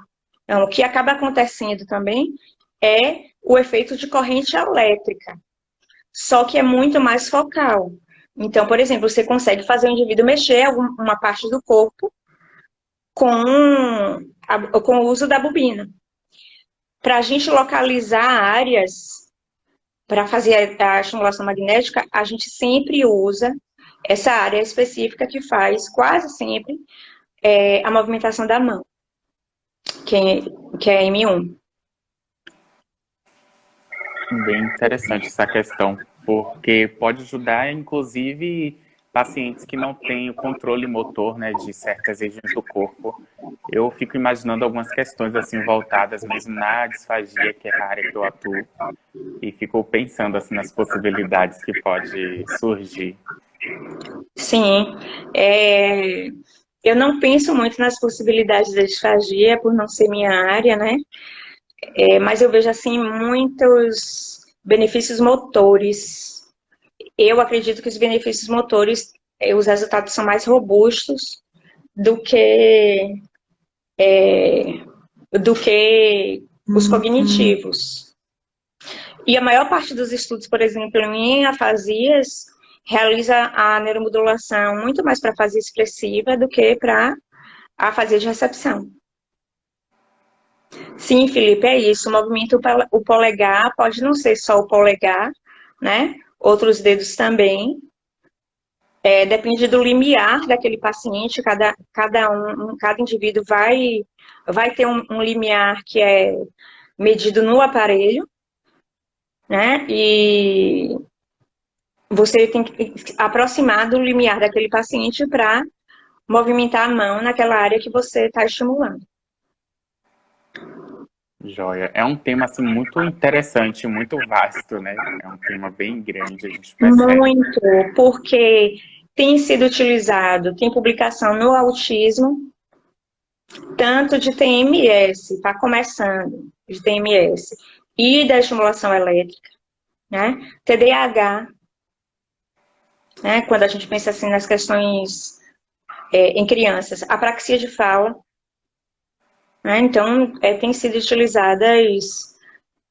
Então, o que acaba acontecendo também é o efeito de corrente elétrica, só que é muito mais focal. Então, por exemplo, você consegue fazer o indivíduo mexer uma parte do corpo com o uso da bobina. Para a gente localizar áreas, para fazer a estimulação magnética, a gente sempre usa essa área específica que faz quase sempre a movimentação da mão, que é M1. Bem interessante essa questão, porque pode ajudar, inclusive, pacientes que não têm o controle motor, né, de certas regiões do corpo. Eu fico imaginando algumas questões assim voltadas mesmo na disfagia, que é a área que eu atuo, e fico pensando assim nas possibilidades que pode surgir. Sim, eu não penso muito nas possibilidades da disfagia, por não ser minha área, né? Mas eu vejo, assim, muitos benefícios motores. Eu acredito que os benefícios motores, os resultados são mais robustos do que, os cognitivos. E a maior parte dos estudos, por exemplo, em afasias, realiza a neuromodulação muito mais para afasia expressiva do que para a afasia de recepção. Sim, Felipe, é isso. O movimento, o polegar, pode não ser só o polegar, né? Outros dedos também. Depende do limiar daquele paciente, cada indivíduo vai ter um limiar que é medido no aparelho, né? E você tem que aproximar do limiar daquele paciente para movimentar a mão naquela área que você está estimulando. Joia. É um tema assim muito interessante, muito vasto, né? É um tema bem grande, a gente percebe. Muito, porque tem sido utilizado, tem publicação no autismo, tanto de TMS, está começando, de TMS, e da estimulação elétrica, né? TDAH, né? Quando a gente pensa assim nas questões em crianças, apraxia de fala, né? Então, tem sido utilizadas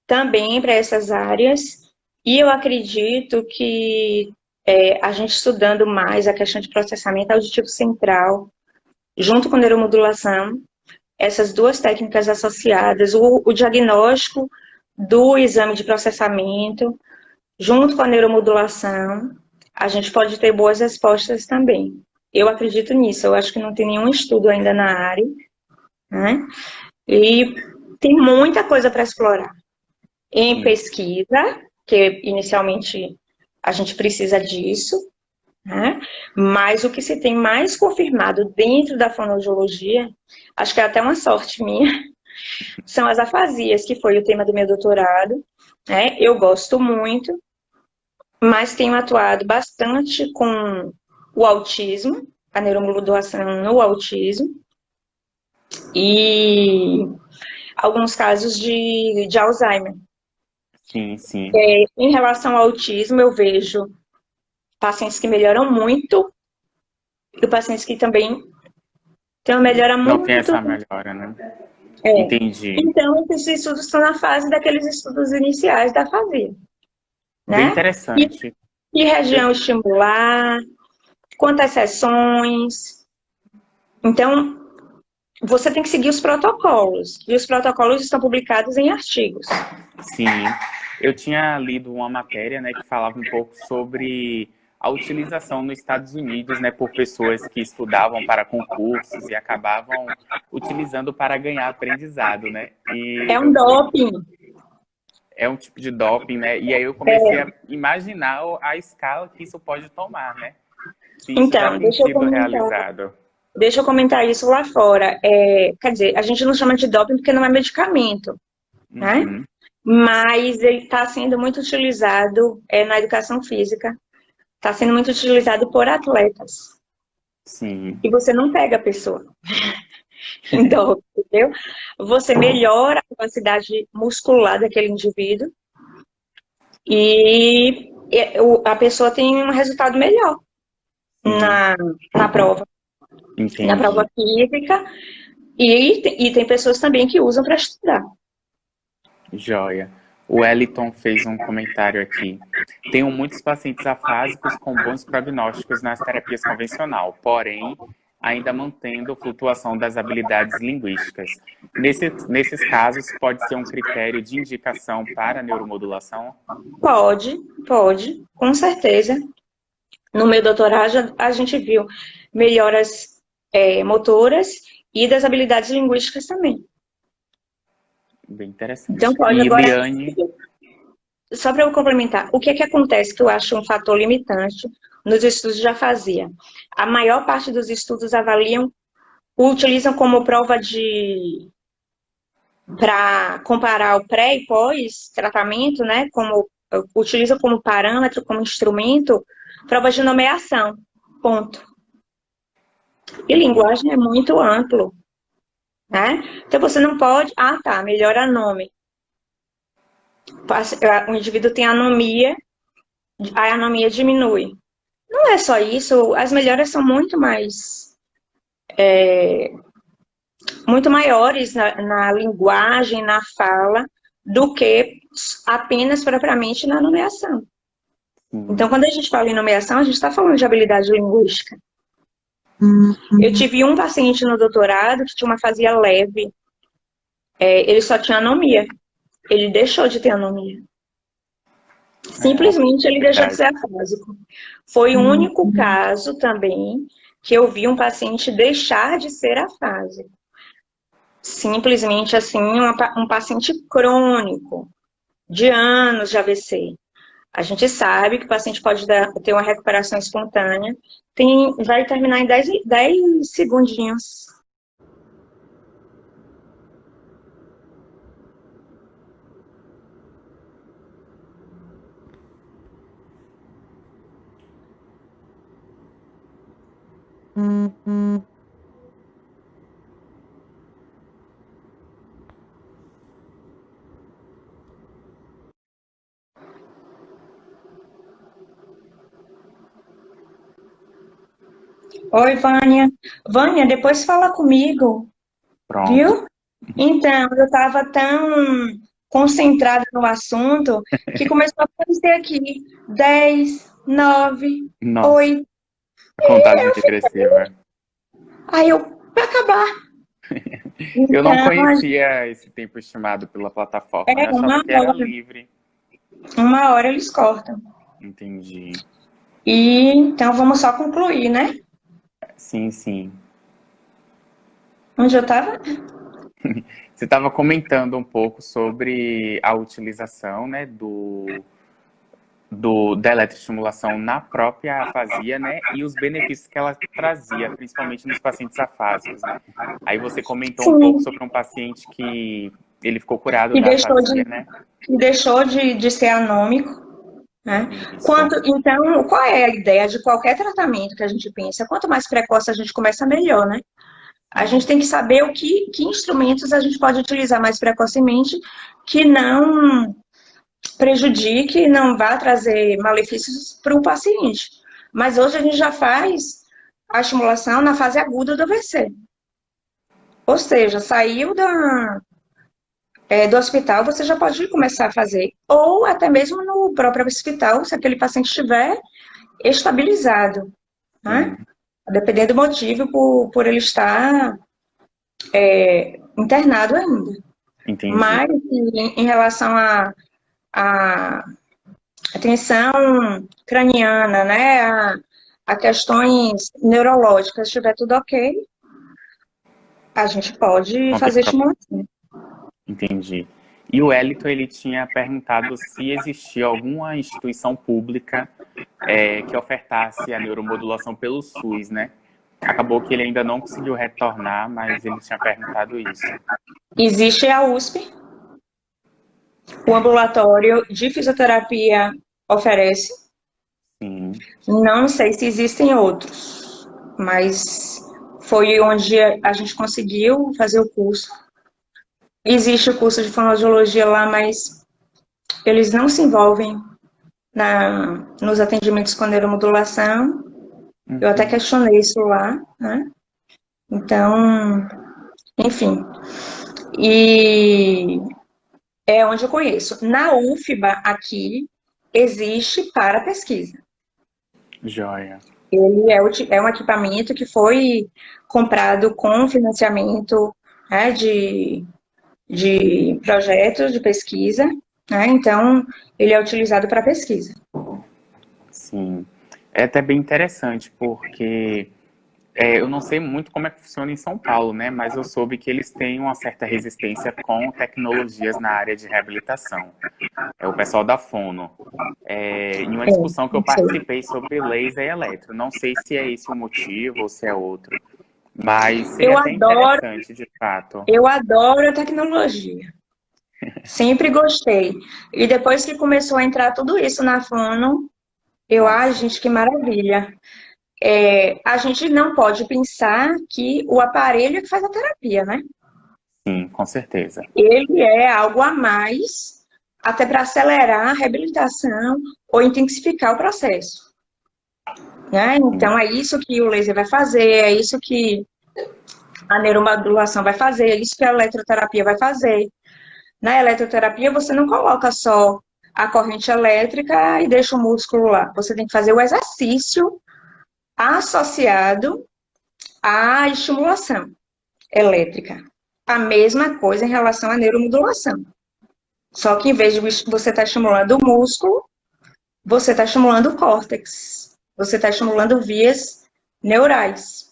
também para essas áreas, e eu acredito que a gente estudando mais a questão de processamento auditivo central, junto com neuromodulação, essas duas técnicas associadas, o diagnóstico do exame de processamento, junto com a neuromodulação, a gente pode ter boas respostas também. Eu acredito nisso, eu acho que não tem nenhum estudo ainda na área, né? E tem muita coisa para explorar. Em Sim. pesquisa, que inicialmente a gente precisa disso, né? Mas o que se tem mais confirmado dentro da fonoaudiologia, acho que é até uma sorte minha, são as afasias, que foi o tema do meu doutorado, né? Eu gosto muito, mas tenho atuado bastante com o autismo, a neuromodulação no autismo, e alguns casos de Alzheimer. Sim, sim. Em relação ao autismo, eu vejo pacientes que melhoram muito e pacientes que também têm uma melhora Não tem muito. essa melhora, né? É. Entendi. Então, esses estudos estão na fase daqueles estudos iniciais da afasia, Bem né? E, interessante. e Eu, região estimular, quantas sessões. Então, você tem que seguir os protocolos. E os protocolos estão publicados em artigos. sim, eu tinha lido uma matéria, né, que falava um pouco sobre a utilização nos Estados Unidos, né, por pessoas que estudavam para concursos e acabavam utilizando para ganhar aprendizado, né? E É um doping. é um tipo de doping, né? E aí eu comecei a imaginar a escala que isso pode tomar, né? Se isso já Então, tem sido realizado. deixa eu comentar isso lá fora. Quer dizer, a gente não chama de doping porque não é medicamento, né? Uhum, Mas ele está sendo muito utilizado na educação física, está sendo muito utilizado por atletas. sim. E você não pega a pessoa em doping, entendeu? Você melhora a capacidade muscular daquele indivíduo e a pessoa tem um resultado melhor Sim, na, na prova, na prova entendi. física. E tem pessoas também que usam para estudar. Joia. O Wellington fez um comentário aqui. Tenho muitos pacientes afásicos com bons prognósticos nas terapias convencional, porém, ainda mantendo flutuação das habilidades linguísticas. Nesses casos, pode ser um critério de indicação para a neuromodulação? Pode, com certeza. No meu doutorado, a gente viu melhoras motoras e das habilidades linguísticas também. Bem Então, interessante. pode. E Agora, Liane, só para eu complementar, o que é que acontece que eu acho um fator limitante nos estudos de afasia? A maior parte dos estudos utilizam como prova para comparar o pré e pós-tratamento, né? Utiliza como parâmetro, como instrumento, provas de nomeação. Ponto. E entendi. linguagem é muito amplo, né? Então você não pode, tá, melhora nome. O indivíduo tem anomia, a anomia diminui. Não é só isso, as melhoras são muito maiores na linguagem, na fala, do que apenas propriamente na nomeação. Então, Sim. quando a gente fala em nomeação, a gente está falando de habilidade linguística. Eu tive um paciente no doutorado que tinha uma afasia leve, ele só tinha anomia, ele deixou de ter anomia. É uma Simplesmente ele deixou de possibilidade. ser afásico. Foi o único caso também que eu vi um paciente deixar de ser afásico. Simplesmente assim, um paciente crônico, de anos de AVC. A gente sabe que o paciente pode ter uma recuperação espontânea, vai terminar em 10 segundinhos. Oi, Vânia. Vânia, depois fala comigo, Pronto. viu? Então, eu estava tão concentrada no assunto que começou a aparecer aqui 10, 9, Nossa, 8. a contagem regressiva. Aí eu, para acabar. Eu não Então, conhecia esse tempo estimado pela plataforma, né? Eu achava uma que era hora, livre. uma hora eles cortam. Entendi. E então vamos só concluir, né? Sim, sim. Onde eu estava? Você estava comentando um pouco sobre a utilização, né, da eletroestimulação na própria afasia, né, e os benefícios que ela trazia, principalmente nos pacientes afásicos, né. Aí você comentou um pouco Sim, sobre um paciente que ele ficou curado que da deixou afasia, de, né? que deixou de ser anômico, né? Isso. Então, qual é a ideia de qualquer tratamento que a gente pensa? Quanto mais precoce a gente começa, melhor, né? A gente tem que saber que instrumentos a gente pode utilizar mais precocemente que não prejudique, não vá trazer malefícios para o paciente. Mas hoje a gente já faz a estimulação na fase aguda do AVC. Ou seja, saiu do hospital, você já pode começar a fazer. Ou até mesmo no próprio hospital, se aquele paciente estiver estabilizado, né? Sim, Dependendo do motivo por ele estar internado ainda. entendi. Mas em relação à tensão craniana, né? A questões neurológicas, se estiver tudo ok, a gente pode Não tem fazer problema. estimulação. Entendi. E o Wellington, ele tinha perguntado se existia alguma instituição pública que ofertasse a neuromodulação pelo SUS, né? Acabou que ele ainda não conseguiu retornar, mas ele tinha perguntado isso. Existe a USP, o ambulatório de fisioterapia oferece. Sim, Não sei se existem outros, mas foi onde a gente conseguiu fazer o curso. Existe o curso de fonoaudiologia lá, mas eles não se envolvem nos atendimentos com neuromodulação. Eu até uhum, questionei isso lá, né? Então, enfim. E é onde eu conheço. Na UFBA, aqui, existe para pesquisa. joia. Ele é um equipamento que foi comprado com financiamento, né, de projetos de pesquisa, né? Então, ele é utilizado para pesquisa. Sim. É até bem interessante, porque eu não sei muito como é que funciona em São Paulo, né? Mas eu soube que eles têm uma certa resistência com tecnologias na área de reabilitação. É o pessoal da Fono. Em uma É, discussão que eu não sei. participei sobre laser e eletro. Não sei se é esse o motivo ou se é outro. Mas seria Eu até adoro, interessante, de fato. eu adoro a tecnologia. Sempre gostei. E depois que começou a entrar tudo isso na Fono, Nossa, gente, que maravilha. A gente não pode pensar que o aparelho é que faz a terapia, né? sim, com certeza. Ele é algo a mais, até para acelerar a reabilitação ou intensificar o processo, né? Sim, Então, é isso que o laser vai fazer, é isso que a neuromodulação vai fazer, é isso que a eletroterapia vai fazer. Na eletroterapia, você não coloca só a corrente elétrica e deixa o músculo lá. Você tem que fazer o exercício associado à estimulação elétrica. A mesma coisa em relação à neuromodulação. Só que em vez de você estar estimulando o músculo, você está estimulando o córtex. Você está estimulando vias neurais.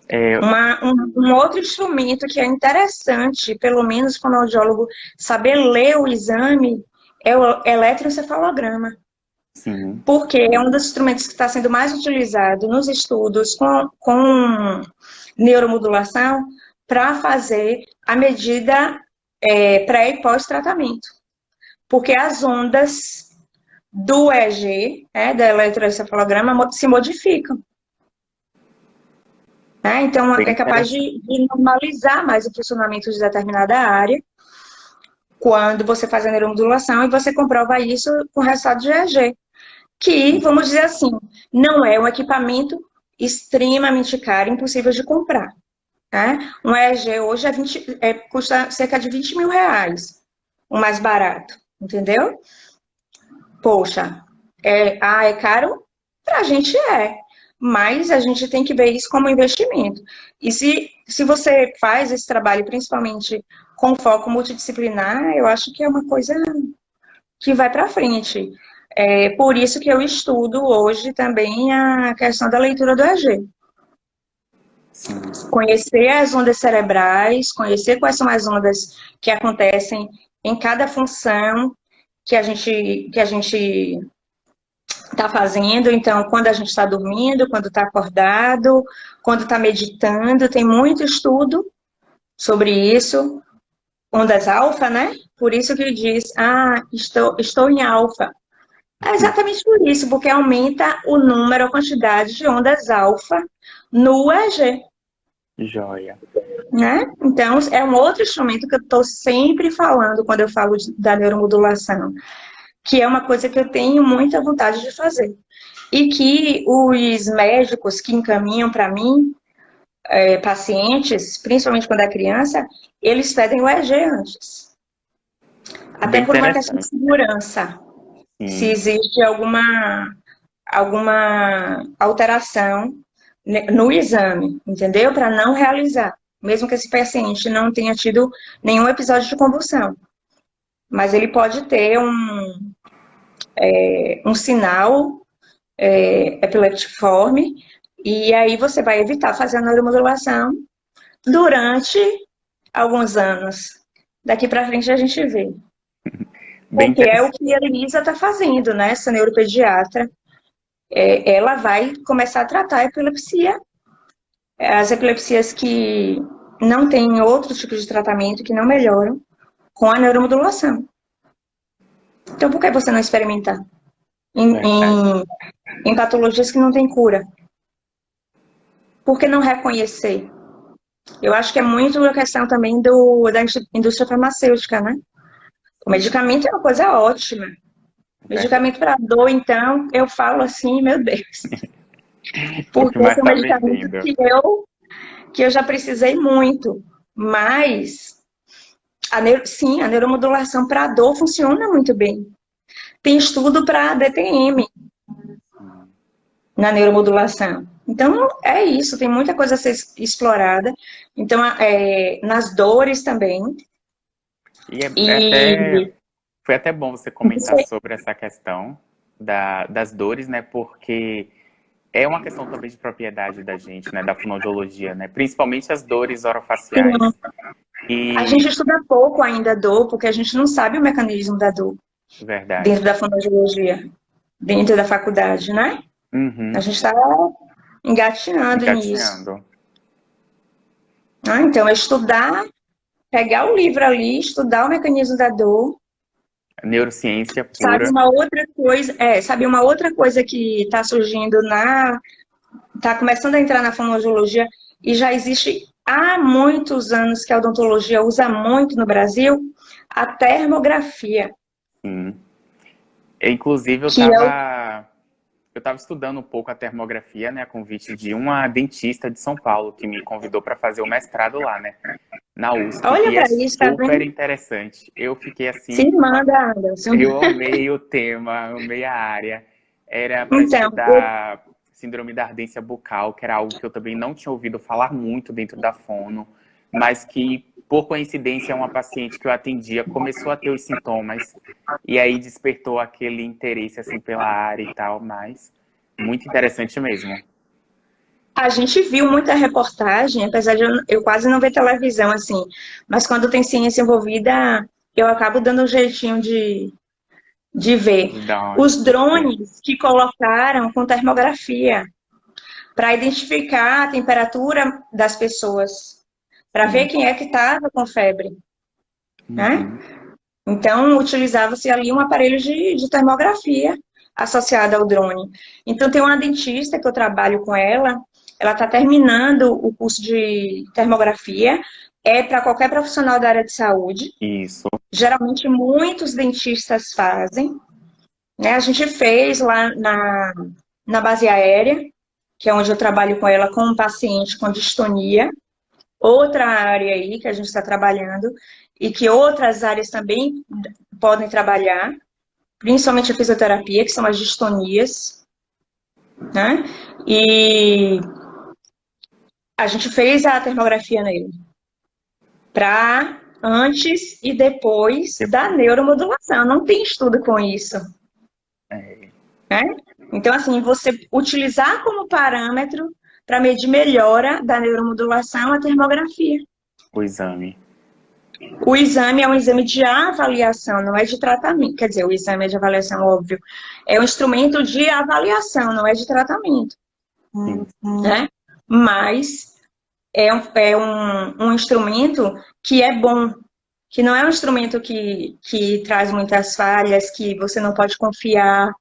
é, Um outro instrumento que é interessante, pelo menos para o audiólogo saber ler o exame, é o eletroencefalograma. sim, Porque é um dos instrumentos que está sendo mais utilizado nos estudos com neuromodulação para fazer a medida pré e pós-tratamento. Porque as ondas do EEG, da eletroencefalograma, se modificam. Né? Então, bem é capaz interessante. de normalizar mais o funcionamento de determinada área quando você faz a neuromodulação e você comprova isso com o resultado de EEG. Que, vamos dizer assim, não é um equipamento extremamente cara, impossível de comprar. Né? Um EEG hoje custa cerca de 20 mil reais, o mais barato, entendeu? Poxa, é caro? Pra gente mas a gente tem que ver isso como investimento. E se você faz esse trabalho, principalmente com foco multidisciplinar, eu acho que é uma coisa que vai para frente. É por isso que eu estudo hoje também a questão da leitura do EEG. Sim. Conhecer as ondas cerebrais, conhecer quais são as ondas que acontecem em cada função que a gente está fazendo. Então, quando a gente está dormindo, quando está acordado, quando está meditando, tem muito estudo sobre isso. Ondas alfa, né? Por isso que diz, estou em alfa. É exatamente por isso, porque aumenta o número, a quantidade de ondas alfa no EEG. Joia. Né? Então, é um outro instrumento que eu estou sempre falando quando eu falo da neuromodulação, que é uma coisa que eu tenho muita vontade de fazer. E que os médicos que encaminham para mim, pacientes, principalmente quando é criança, eles pedem o EEG antes. Até Bem por uma questão de interessante. segurança. Se Sim. existe alguma alteração no exame, entendeu? Para não realizar, mesmo que esse paciente não tenha tido nenhum episódio de convulsão. Mas ele pode ter um sinal epileptiforme, e aí você vai evitar fazer a neuromodulação durante alguns anos. Daqui para frente a gente vê. Bem Porque é o interessante. que a Elisa está fazendo, né? Essa neuropediatra. Ela vai começar a tratar a epilepsia. As epilepsias que não têm outro tipo de tratamento, que não melhoram, com a neuromodulação. Então, por que você não experimentar Verdade. em patologias que não têm cura? Por que não reconhecer? Eu acho que é muito a questão também da indústria farmacêutica, né? O medicamento é uma coisa ótima. Verdade. Medicamento para dor, então, eu falo assim, meu Deus. O que Porque mais esse é um está medicamento vendendo? que eu já precisei muito. Mas, sim, a neuromodulação para dor funciona muito bem. Tem estudo para DTM na neuromodulação. Então, é isso, tem muita coisa a ser explorada. Então, nas dores também. E E foi até bom você comentar sobre essa questão das dores, né? Porque é uma questão também de propriedade da gente, né? Da fonoaudiologia, né? Principalmente as dores orofaciais. a gente E, estuda pouco ainda a dor, porque a gente não sabe o mecanismo da dor dentro verdade. da fonoaudiologia, dentro da faculdade, né? A Uhum. gente está engatinhando nisso. Engatinhando. Então, é estudar, pegar o livro ali, estudar o mecanismo da dor. Neurociência Sabe pura. uma outra coisa que está surgindo está começando a entrar na fonoaudiologia e já existe há muitos anos que a odontologia usa muito no Brasil, a termografia, Sim. Inclusive, que é o... eu estava estudando um pouco a termografia, né, a convite de uma dentista de São Paulo, que me convidou para fazer o mestrado lá, né, na USP, Olha e é para isso, tá super vendo? interessante. Eu fiquei Se assim, manda, Anderson. eu amei o tema, amei a área. Era para Então, estudar síndrome da ardência bucal, que era algo que eu também não tinha ouvido falar muito dentro da fono, mas que, por coincidência, uma paciente que eu atendia começou a ter os sintomas, e aí despertou aquele interesse assim pela área e tal, mas muito interessante mesmo. a gente viu muita reportagem, apesar de eu quase não ver televisão assim, mas quando tem ciência envolvida, eu acabo dando um jeitinho de ver. De dar uma Os estudo. drones que colocaram com termografia para identificar a temperatura das pessoas, para ver Sim. quem é que estava com febre, né? Uhum. Então, utilizava-se ali um aparelho de termografia associado ao drone. Então, tem uma dentista que eu trabalho com ela está terminando o curso de termografia, é para qualquer profissional da área de saúde. Isso. Geralmente, muitos dentistas fazem, né? A gente fez lá na base aérea, que é onde eu trabalho com ela, com um paciente com distonia. Outra área aí que a gente está trabalhando e que outras áreas também podem trabalhar, principalmente a fisioterapia, que são as distonias, né? E a gente fez a termografia nele para antes e depois da neuromodulação. Não tem estudo com isso, né? Então, assim, você utilizar como parâmetro para medir melhora da neuromodulação a termografia. O exame. O exame é um exame de avaliação, não é de tratamento. Quer dizer, o exame é de avaliação, óbvio. É um instrumento de avaliação, não é de tratamento. Né? Mas é um instrumento que é bom, que não é um instrumento que traz muitas falhas, que você não pode confiar,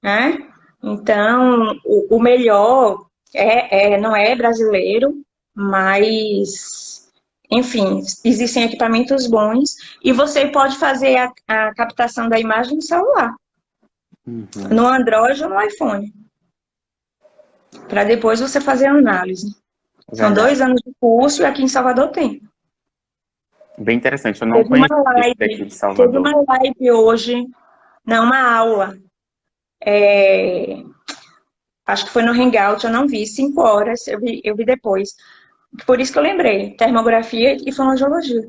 né? Então, o melhor não é brasileiro, mas, enfim, existem equipamentos bons e você pode fazer a captação da imagem no celular, no Android ou no iPhone, para depois você fazer a análise. São 2 anos de curso e aqui em Salvador tem. Bem interessante, eu não conheço esse daqui de Salvador. Teve uma live hoje, não, uma aula. Acho que foi no Hangout, eu não vi, 5 horas, eu vi depois. Por isso que eu lembrei, termografia e fonoaudiologia.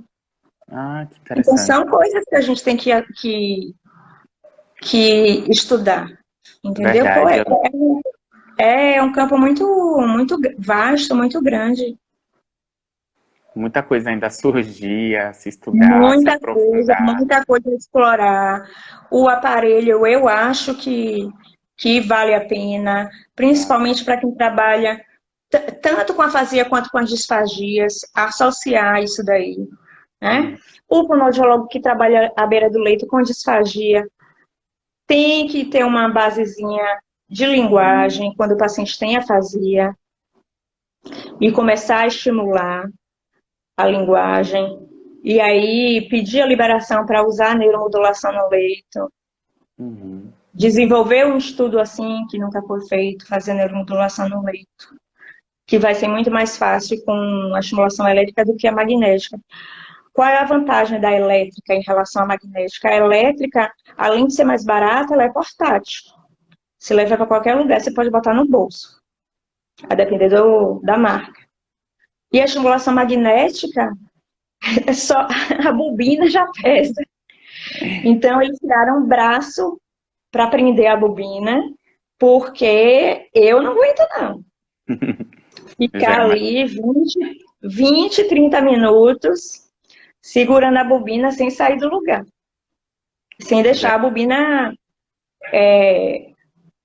Ah, que interessante. Então são coisas que a gente tem que estudar, entendeu? Verdade, É um campo muito, muito vasto, muito grande. Muita coisa ainda a surgir, a se estudar, se aprofundar. Muita coisa a explorar. O aparelho, eu acho que vale a pena, principalmente para quem trabalha tanto com afasia quanto com as disfagias, associar isso daí, né? O fonoaudiólogo que trabalha à beira do leito com disfagia tem que ter uma basezinha de linguagem quando o paciente tem afasia e começar a estimular a linguagem, e aí pedir a liberação para usar a neuromodulação no leito. Desenvolver um estudo assim, que nunca foi feito, fazer neuromodulação no leito, que vai ser muito mais fácil com a estimulação elétrica do que a magnética. Qual é a vantagem da elétrica em relação à magnética? A elétrica, além de ser mais barata, ela é portátil. Você leva para qualquer lugar, você pode botar no bolso, a depender da marca. E a estimulação magnética, é só a bobina já pesa. Então, eles tiraram um braço para prender a bobina, porque eu não aguento, não. Ficar ali 20, 30 minutos segurando a bobina sem sair do lugar. Sem deixar a bobina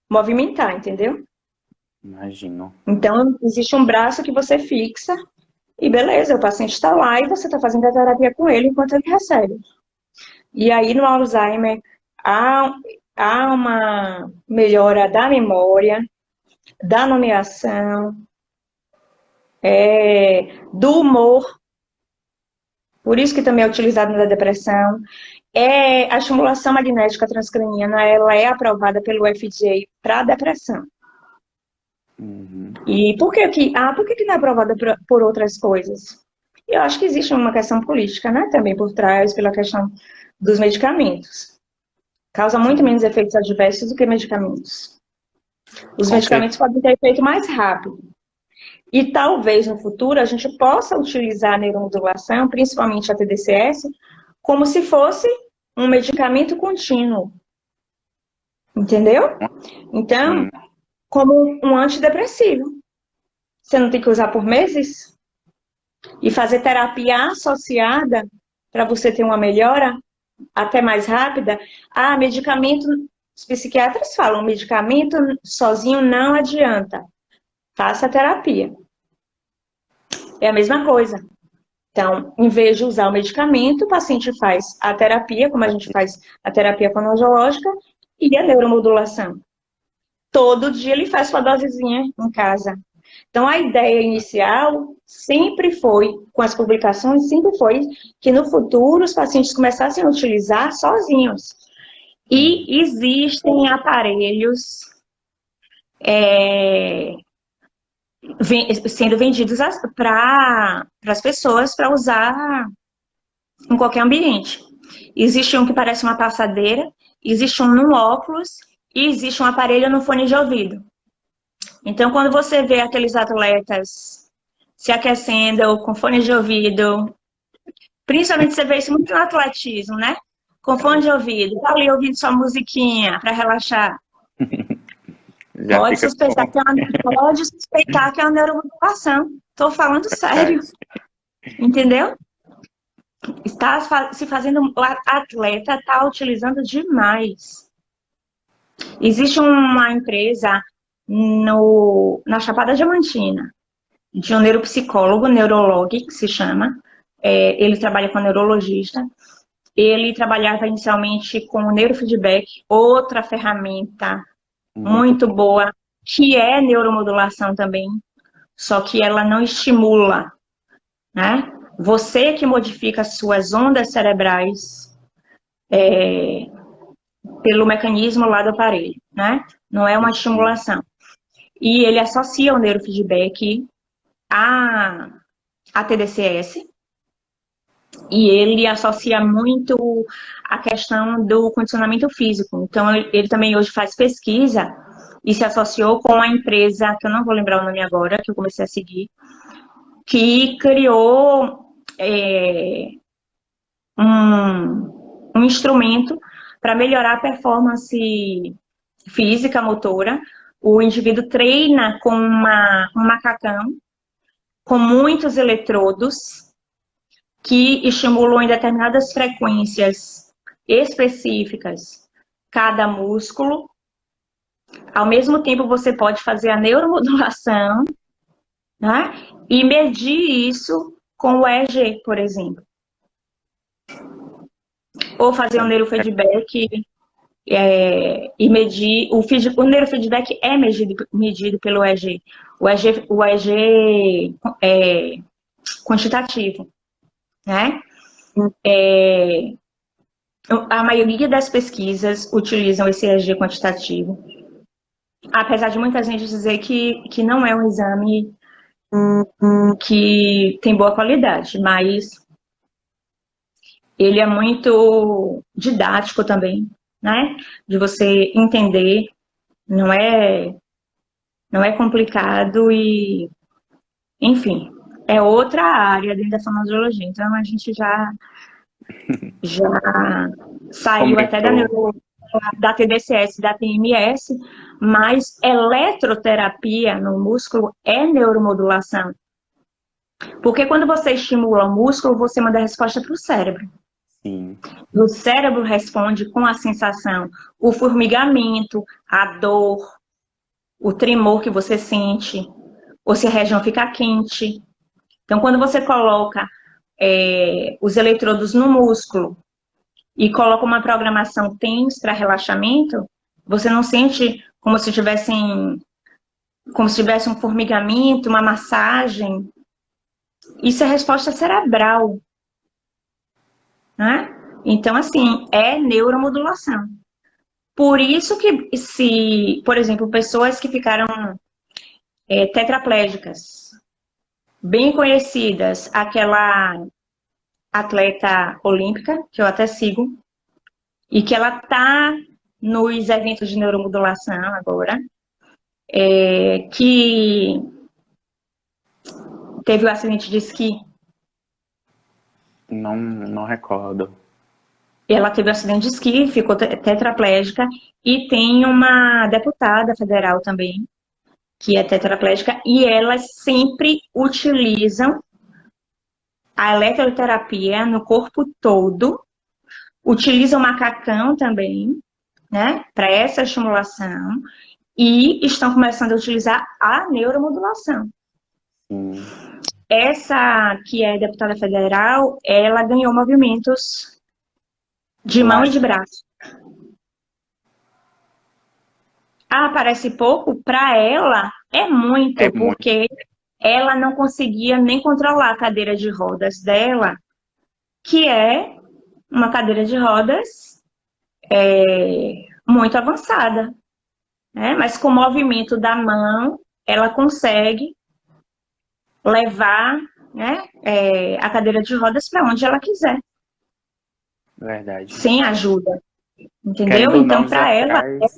movimentar, entendeu? Imagino. Então, existe um braço que você fixa e beleza, o paciente está lá e você está fazendo a terapia com ele enquanto ele recebe. E aí, no Alzheimer, há uma melhora da memória, da nomeação, do humor. Por isso que também é utilizado na depressão. A estimulação magnética transcraniana, ela é aprovada pelo FDA para depressão. E por que não é aprovada por outras coisas? Eu acho que existe uma questão política, né, também por trás, pela questão dos medicamentos. Causa muito menos efeitos adversos do que medicamentos. Os medicamentos podem ter efeito mais rápido. E talvez no futuro a gente possa utilizar a neuromodulação, principalmente a TDCS, como se fosse um medicamento contínuo. Entendeu? Então, como um antidepressivo. Você não tem que usar por meses? E fazer terapia associada para você ter uma melhora até mais rápida. Medicamento, os psiquiatras falam, medicamento sozinho não adianta. Faça a terapia. É a mesma coisa. Então, em vez de usar o medicamento, o paciente faz a terapia, como a gente faz a terapia fonoaudiológica e a neuromodulação. Todo dia ele faz sua dosezinha em casa. Então, a ideia inicial sempre foi, com as publicações, sempre foi que no futuro os pacientes começassem a utilizar sozinhos. E existem aparelhos sendo vendidos para as pessoas para usar em qualquer ambiente. Existe um que parece uma passadeira, existe um no óculos e existe um aparelho no fone de ouvido. Então, quando você vê aqueles atletas se aquecendo com fone de ouvido, principalmente você vê isso muito no atletismo, né? Com fone de ouvido, tá ali ouvindo sua musiquinha para relaxar. Já fica bom. Pode suspeitar que é uma neuromodulação. Estou falando sério, entendeu? Está se fazendo, o atleta está utilizando demais. Existe uma empresa na Chapada Diamantina, de um neuropsicólogo, Neurolog, que se chama. Ele trabalha com neurologista. Ele trabalhava inicialmente com o neurofeedback, outra ferramenta muito boa, que é neuromodulação também, só que ela não estimula, né? Você que modifica as suas ondas cerebrais pelo mecanismo lá do aparelho, né? Não é uma estimulação. E ele associa o neurofeedback a TDCS, e ele associa muito a questão do condicionamento físico. Então, ele também hoje faz pesquisa e se associou com a empresa, que eu não vou lembrar o nome agora, que eu comecei a seguir, que criou um instrumento para melhorar a performance física, motora. O indivíduo treina com um macacão, com muitos eletrodos, que estimulam em determinadas frequências específicas cada músculo. Ao mesmo tempo, você pode fazer a neuromodulação, né? E medir isso com o EEG, por exemplo. Ou fazer um neurofeedback e medir. O neurofeedback é medido pelo EEG. O EEG é quantitativo, né? A maioria das pesquisas utilizam esse EEG quantitativo, apesar de muita gente dizer que não é um exame que tem boa qualidade, mas ele é muito didático também, né? De você entender, não é complicado e, enfim, é outra área dentro da fonoaudiologia. Então a gente já saiu até da TDCS, da TMS, mas eletroterapia no músculo é neuromodulação. Porque quando você estimula o músculo, você manda a resposta para o cérebro. Sim. O cérebro responde com a sensação, o formigamento, a dor, o tremor que você sente, ou se a região fica quente. Então, quando você coloca os eletrodos no músculo e coloca uma programação TENS para relaxamento, você não sente como se tivesse um formigamento, uma massagem. Isso é resposta cerebral, né? Então, assim, é neuromodulação. Por isso que, por exemplo, pessoas que ficaram tetraplégicas, bem conhecidas, aquela atleta olímpica, que eu até sigo, e que ela está nos eventos de neuromodulação agora, que teve o acidente de esqui. Não recordo. Ela teve um acidente de esqui, ficou tetraplégica, e tem uma deputada federal também, que é tetraplégica, e elas sempre utilizam a eletroterapia no corpo todo, utilizam macacão também, né, para essa estimulação, e estão começando a utilizar a neuromodulação. Sim. Essa que é deputada federal, ela ganhou movimentos de mão e de braço. Parece pouco? Para ela é muito, porque ela não conseguia nem controlar a cadeira de rodas dela, que é uma cadeira de rodas muito avançada, né? Mas com o movimento da mão, ela consegue levar, né, a cadeira de rodas para onde ela quiser, Verdade. sem ajuda, entendeu? Querendo ou Então, não, já para ela, traz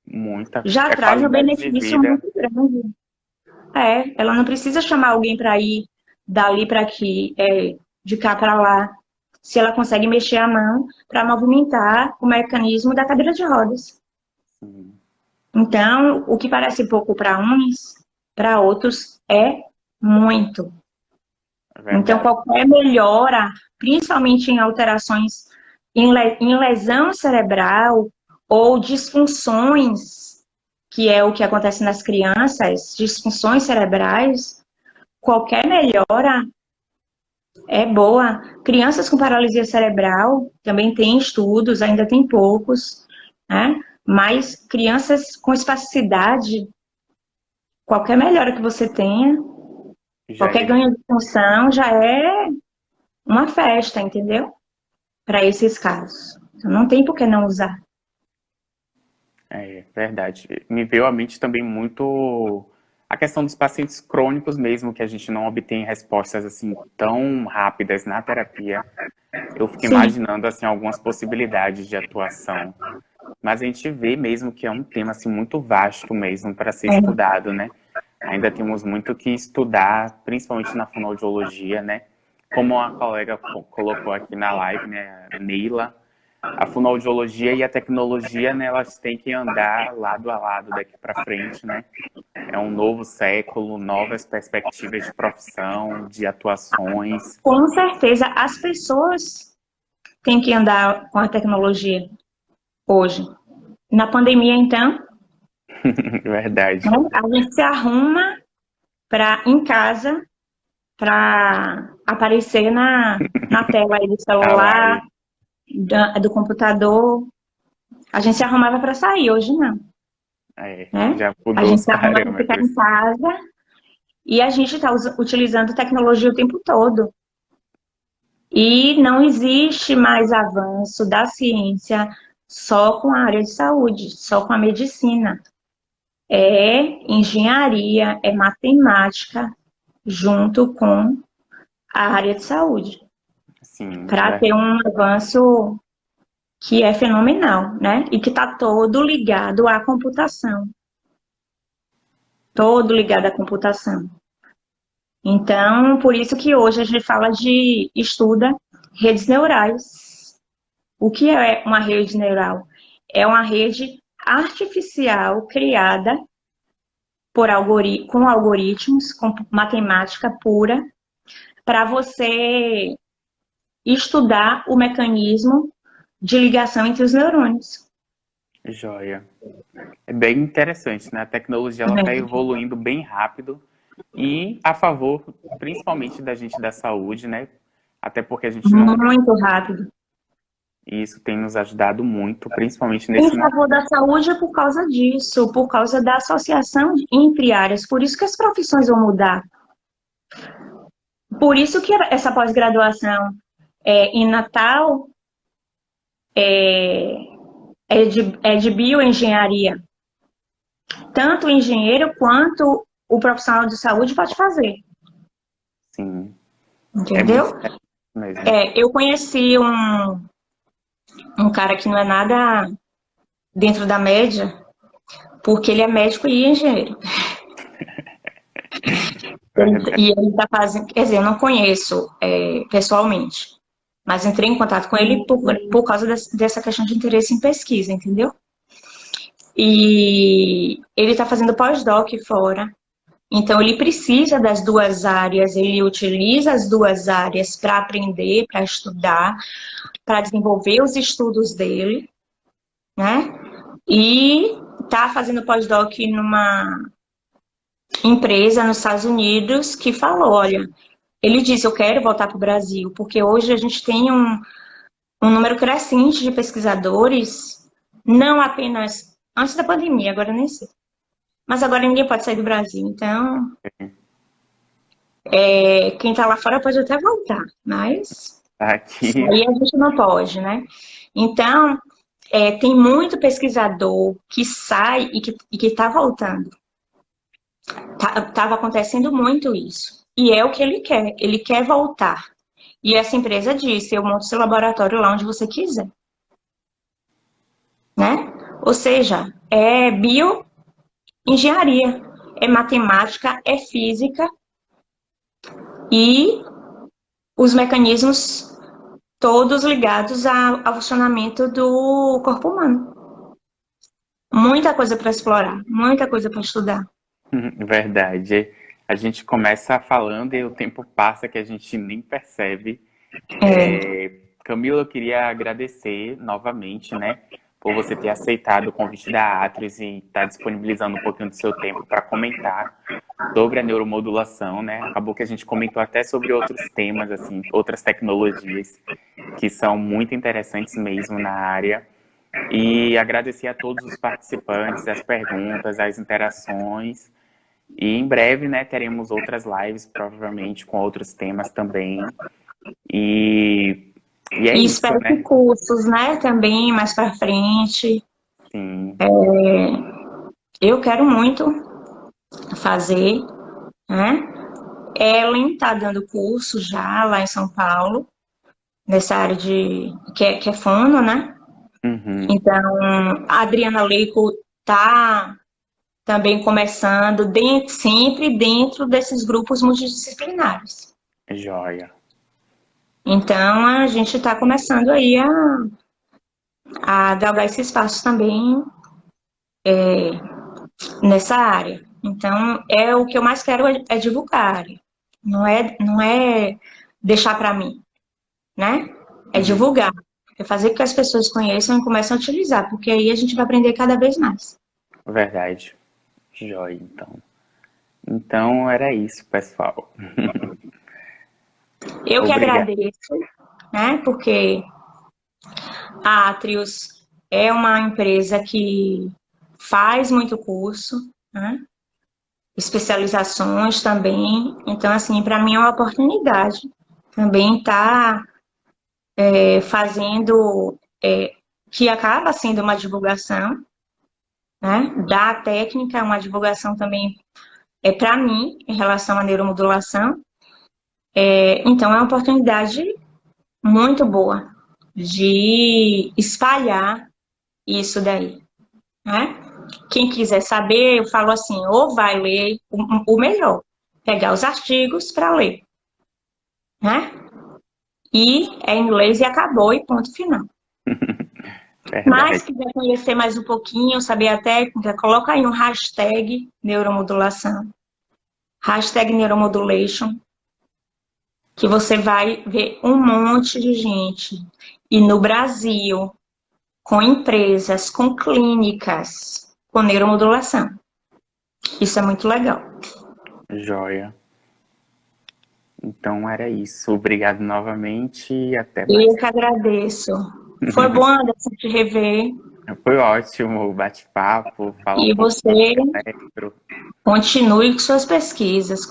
muita já traz um qualidade de benefício vida. muito grande. Ela não precisa chamar alguém para ir dali para aqui, de cá para lá, se ela consegue mexer a mão para movimentar o mecanismo da cadeira de rodas. Sim, Então, o que parece pouco para uns, para outros é muito. é Então, verdade. qualquer melhora, principalmente em alterações em lesão cerebral ou disfunções, que é o que acontece nas crianças, disfunções cerebrais, qualquer melhora é boa. Crianças com paralisia cerebral também tem estudos, ainda tem poucos, né? Mas crianças com espasticidade, qualquer melhora que você tenha, Já qualquer é, ganho de função já é uma festa, entendeu? Para esses casos. Então, não tem por que não usar. é verdade. Me veio à mente também muito a questão dos pacientes crônicos mesmo, que a gente não obtém respostas assim tão rápidas na terapia. Eu fico Sim, imaginando assim algumas possibilidades de atuação, mas a gente vê mesmo que é um tema assim muito vasto mesmo para ser é. estudado, né? Ainda temos muito que estudar, principalmente na fonoaudiologia, né? Como a colega colocou aqui na live, né, a Neila, a fonoaudiologia e a tecnologia, né, elas têm que andar lado a lado daqui para frente, né? É um novo século, novas perspectivas de profissão, de atuações. Com certeza, as pessoas têm que andar com a tecnologia hoje. Na pandemia, então, né, Verdade. a gente se arruma para em casa para aparecer na tela aí do A celular, live. do computador. A gente se arrumava para sair, hoje não, É, né? já A mudou gente os se arruma para ficar em parâmetros. casa e a gente está utilizando tecnologia o tempo todo. E não existe mais avanço da ciência só com a área de saúde, só com a medicina. É engenharia, é matemática, junto com a área de saúde, Sim, para ter verdade. um avanço que é fenomenal, né? E que está todo ligado à computação. Todo ligado à computação. Então, por isso que hoje a gente fala estuda redes neurais. O que é uma rede neural? É uma rede artificial criada com algoritmos, com matemática pura, para você estudar o mecanismo de ligação entre os neurônios. Joia. É bem interessante, né? A tecnologia ela está evoluindo bem rápido e a favor, principalmente da gente da saúde, né? Até porque a gente não. Muito rápido. E isso tem nos ajudado muito, principalmente Em nesse favor momento. da saúde é por causa disso, por causa da associação entre áreas. Por isso que as profissões vão mudar. Por isso que essa pós-graduação em Natal é de bioengenharia. Tanto o engenheiro quanto o profissional de saúde pode fazer, Sim, é muito entendeu? interessante mesmo. Eu conheci um cara que não é nada dentro da média, porque ele é médico e engenheiro. Verdade. E ele está fazendo, quer dizer, eu não conheço pessoalmente, mas entrei em contato com ele por causa dessa questão de interesse em pesquisa, entendeu? E ele está fazendo pós-doc fora, então ele precisa das duas áreas, ele utiliza as duas áreas para aprender, para estudar, para desenvolver os estudos dele, né? E está fazendo pós-doc numa empresa nos Estados Unidos que falou, olha, ele disse, eu quero voltar para o Brasil, porque hoje a gente tem um número crescente de pesquisadores, não apenas antes da pandemia, agora nem sei. Mas agora ninguém pode sair do Brasil, então quem está lá fora pode até voltar, mas Aqui, sair a gente não pode, né? Então, tem muito pesquisador que sai e que está voltando. Estava acontecendo muito isso. E é o que ele quer voltar. E essa empresa disse, eu monto seu laboratório lá onde você quiser, né? Ou seja, é bioengenharia, é matemática, é física e os mecanismos todos ligados ao funcionamento do corpo humano. Muita coisa para explorar, muita coisa para estudar. Verdade. A gente começa falando e o tempo passa que a gente nem percebe. É, Camila, eu queria agradecer novamente, né, por você ter aceitado o convite da Atlas e estar disponibilizando um pouquinho do seu tempo para comentar sobre a neuromodulação, né? Acabou que a gente comentou até sobre outros temas, assim, outras tecnologias que são muito interessantes mesmo na área. E agradecer a todos os participantes, as perguntas, as interações. E em breve, né, teremos outras lives, provavelmente com outros temas também. E, e é e isso, espero que né? cursos, né, também mais para frente. Sim. Eu quero muito fazer, né? Ellen está dando curso já lá em São Paulo, nessa área que é fono, né? Uhum. Então, a Adriana Leico está também começando, sempre dentro desses grupos multidisciplinares. Joia. Então, a gente está começando aí a galgar esses passos também nessa área. Então, o que eu mais quero é divulgar a área. Não é deixar para mim, né? É Uhum. divulgar. É fazer com que as pessoas conheçam e comecem a utilizar, porque aí a gente vai aprender cada vez mais. Verdade. Joia, então. Então era isso, pessoal. Eu que Obrigado. agradeço, né? Porque a Atrius é uma empresa que faz muito curso, né? Especializações também. Então, assim, para mim é uma oportunidade também estar fazendo, que acaba sendo uma divulgação, né? Da técnica, uma divulgação também para mim, em relação à neuromodulação. Então, é uma oportunidade muito boa de espalhar isso daí, né? Quem quiser saber, eu falo assim, ou vai ler o melhor, pegar os artigos para ler, né? E é inglês e acabou, e ponto final. Mas, Verdade. se quiser conhecer mais um pouquinho, saber a técnica, coloca aí um hashtag neuromodulação, hashtag neuromodulation, que você vai ver um monte de gente. E no Brasil, com empresas, com clínicas, com neuromodulação. Isso é muito legal. Joia. Então era isso. Obrigado novamente e até Eu mais. que agradeço. Foi bom, Anderson, te rever. Foi ótimo o bate-papo, falar um E pouco sobre você eletro. continue com suas pesquisas,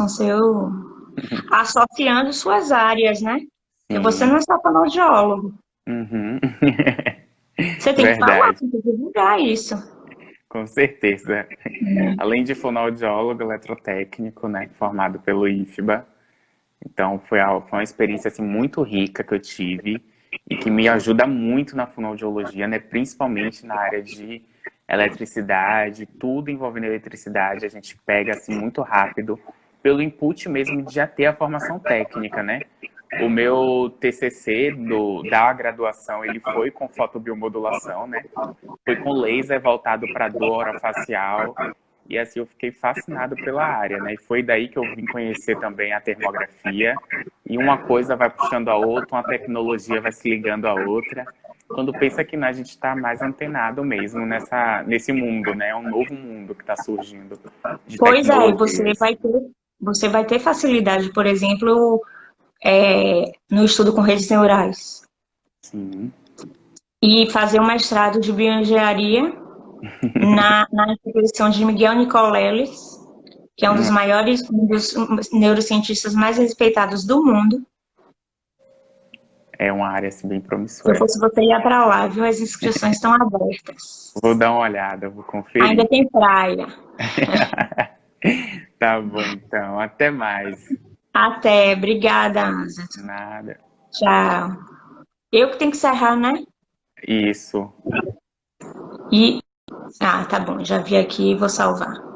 associando suas áreas, né? Porque você Sim. não é só fonoaudiólogo. Uhum. Você tem que falar, Verdade, tem que divulgar isso. com certeza. Além de fonoaudiólogo, eletrotécnico, né, formado pelo IFBA. Então foi uma experiência assim, muito rica que eu tive e que me ajuda muito na fonoaudiologia, né, principalmente na área de eletricidade, tudo envolvendo eletricidade, a gente pega assim muito rápido pelo input mesmo de já ter a formação técnica, né? O meu TCC da graduação, ele foi com fotobiomodulação, né? Foi com laser voltado para dor orofacial. E assim, eu fiquei fascinado pela área, né? E foi daí que eu vim conhecer também a termografia. E uma coisa vai puxando a outra, uma tecnologia vai se ligando a outra. Quando pensa que a gente está mais antenado mesmo nesse mundo, né? É um novo mundo que está surgindo de Pois é, e tecnologias. você vai ter facilidade, por exemplo, no estudo com redes neurais. Sim. E fazer um mestrado de bioengenharia na instituição de Miguel Nicoleles, que é um dos neurocientistas mais respeitados do mundo. É uma área assim, bem Se eu promissora. fosse você, ia para lá, viu? As inscrições estão abertas. Vou dar uma olhada, vou Ainda conferir. tem praia. Tá bom, então. Até mais. Até, obrigada, Asa. Nada. Tchau. Eu que tenho que encerrar, né? Isso. E. Ah, tá bom, já vi aqui, vou salvar.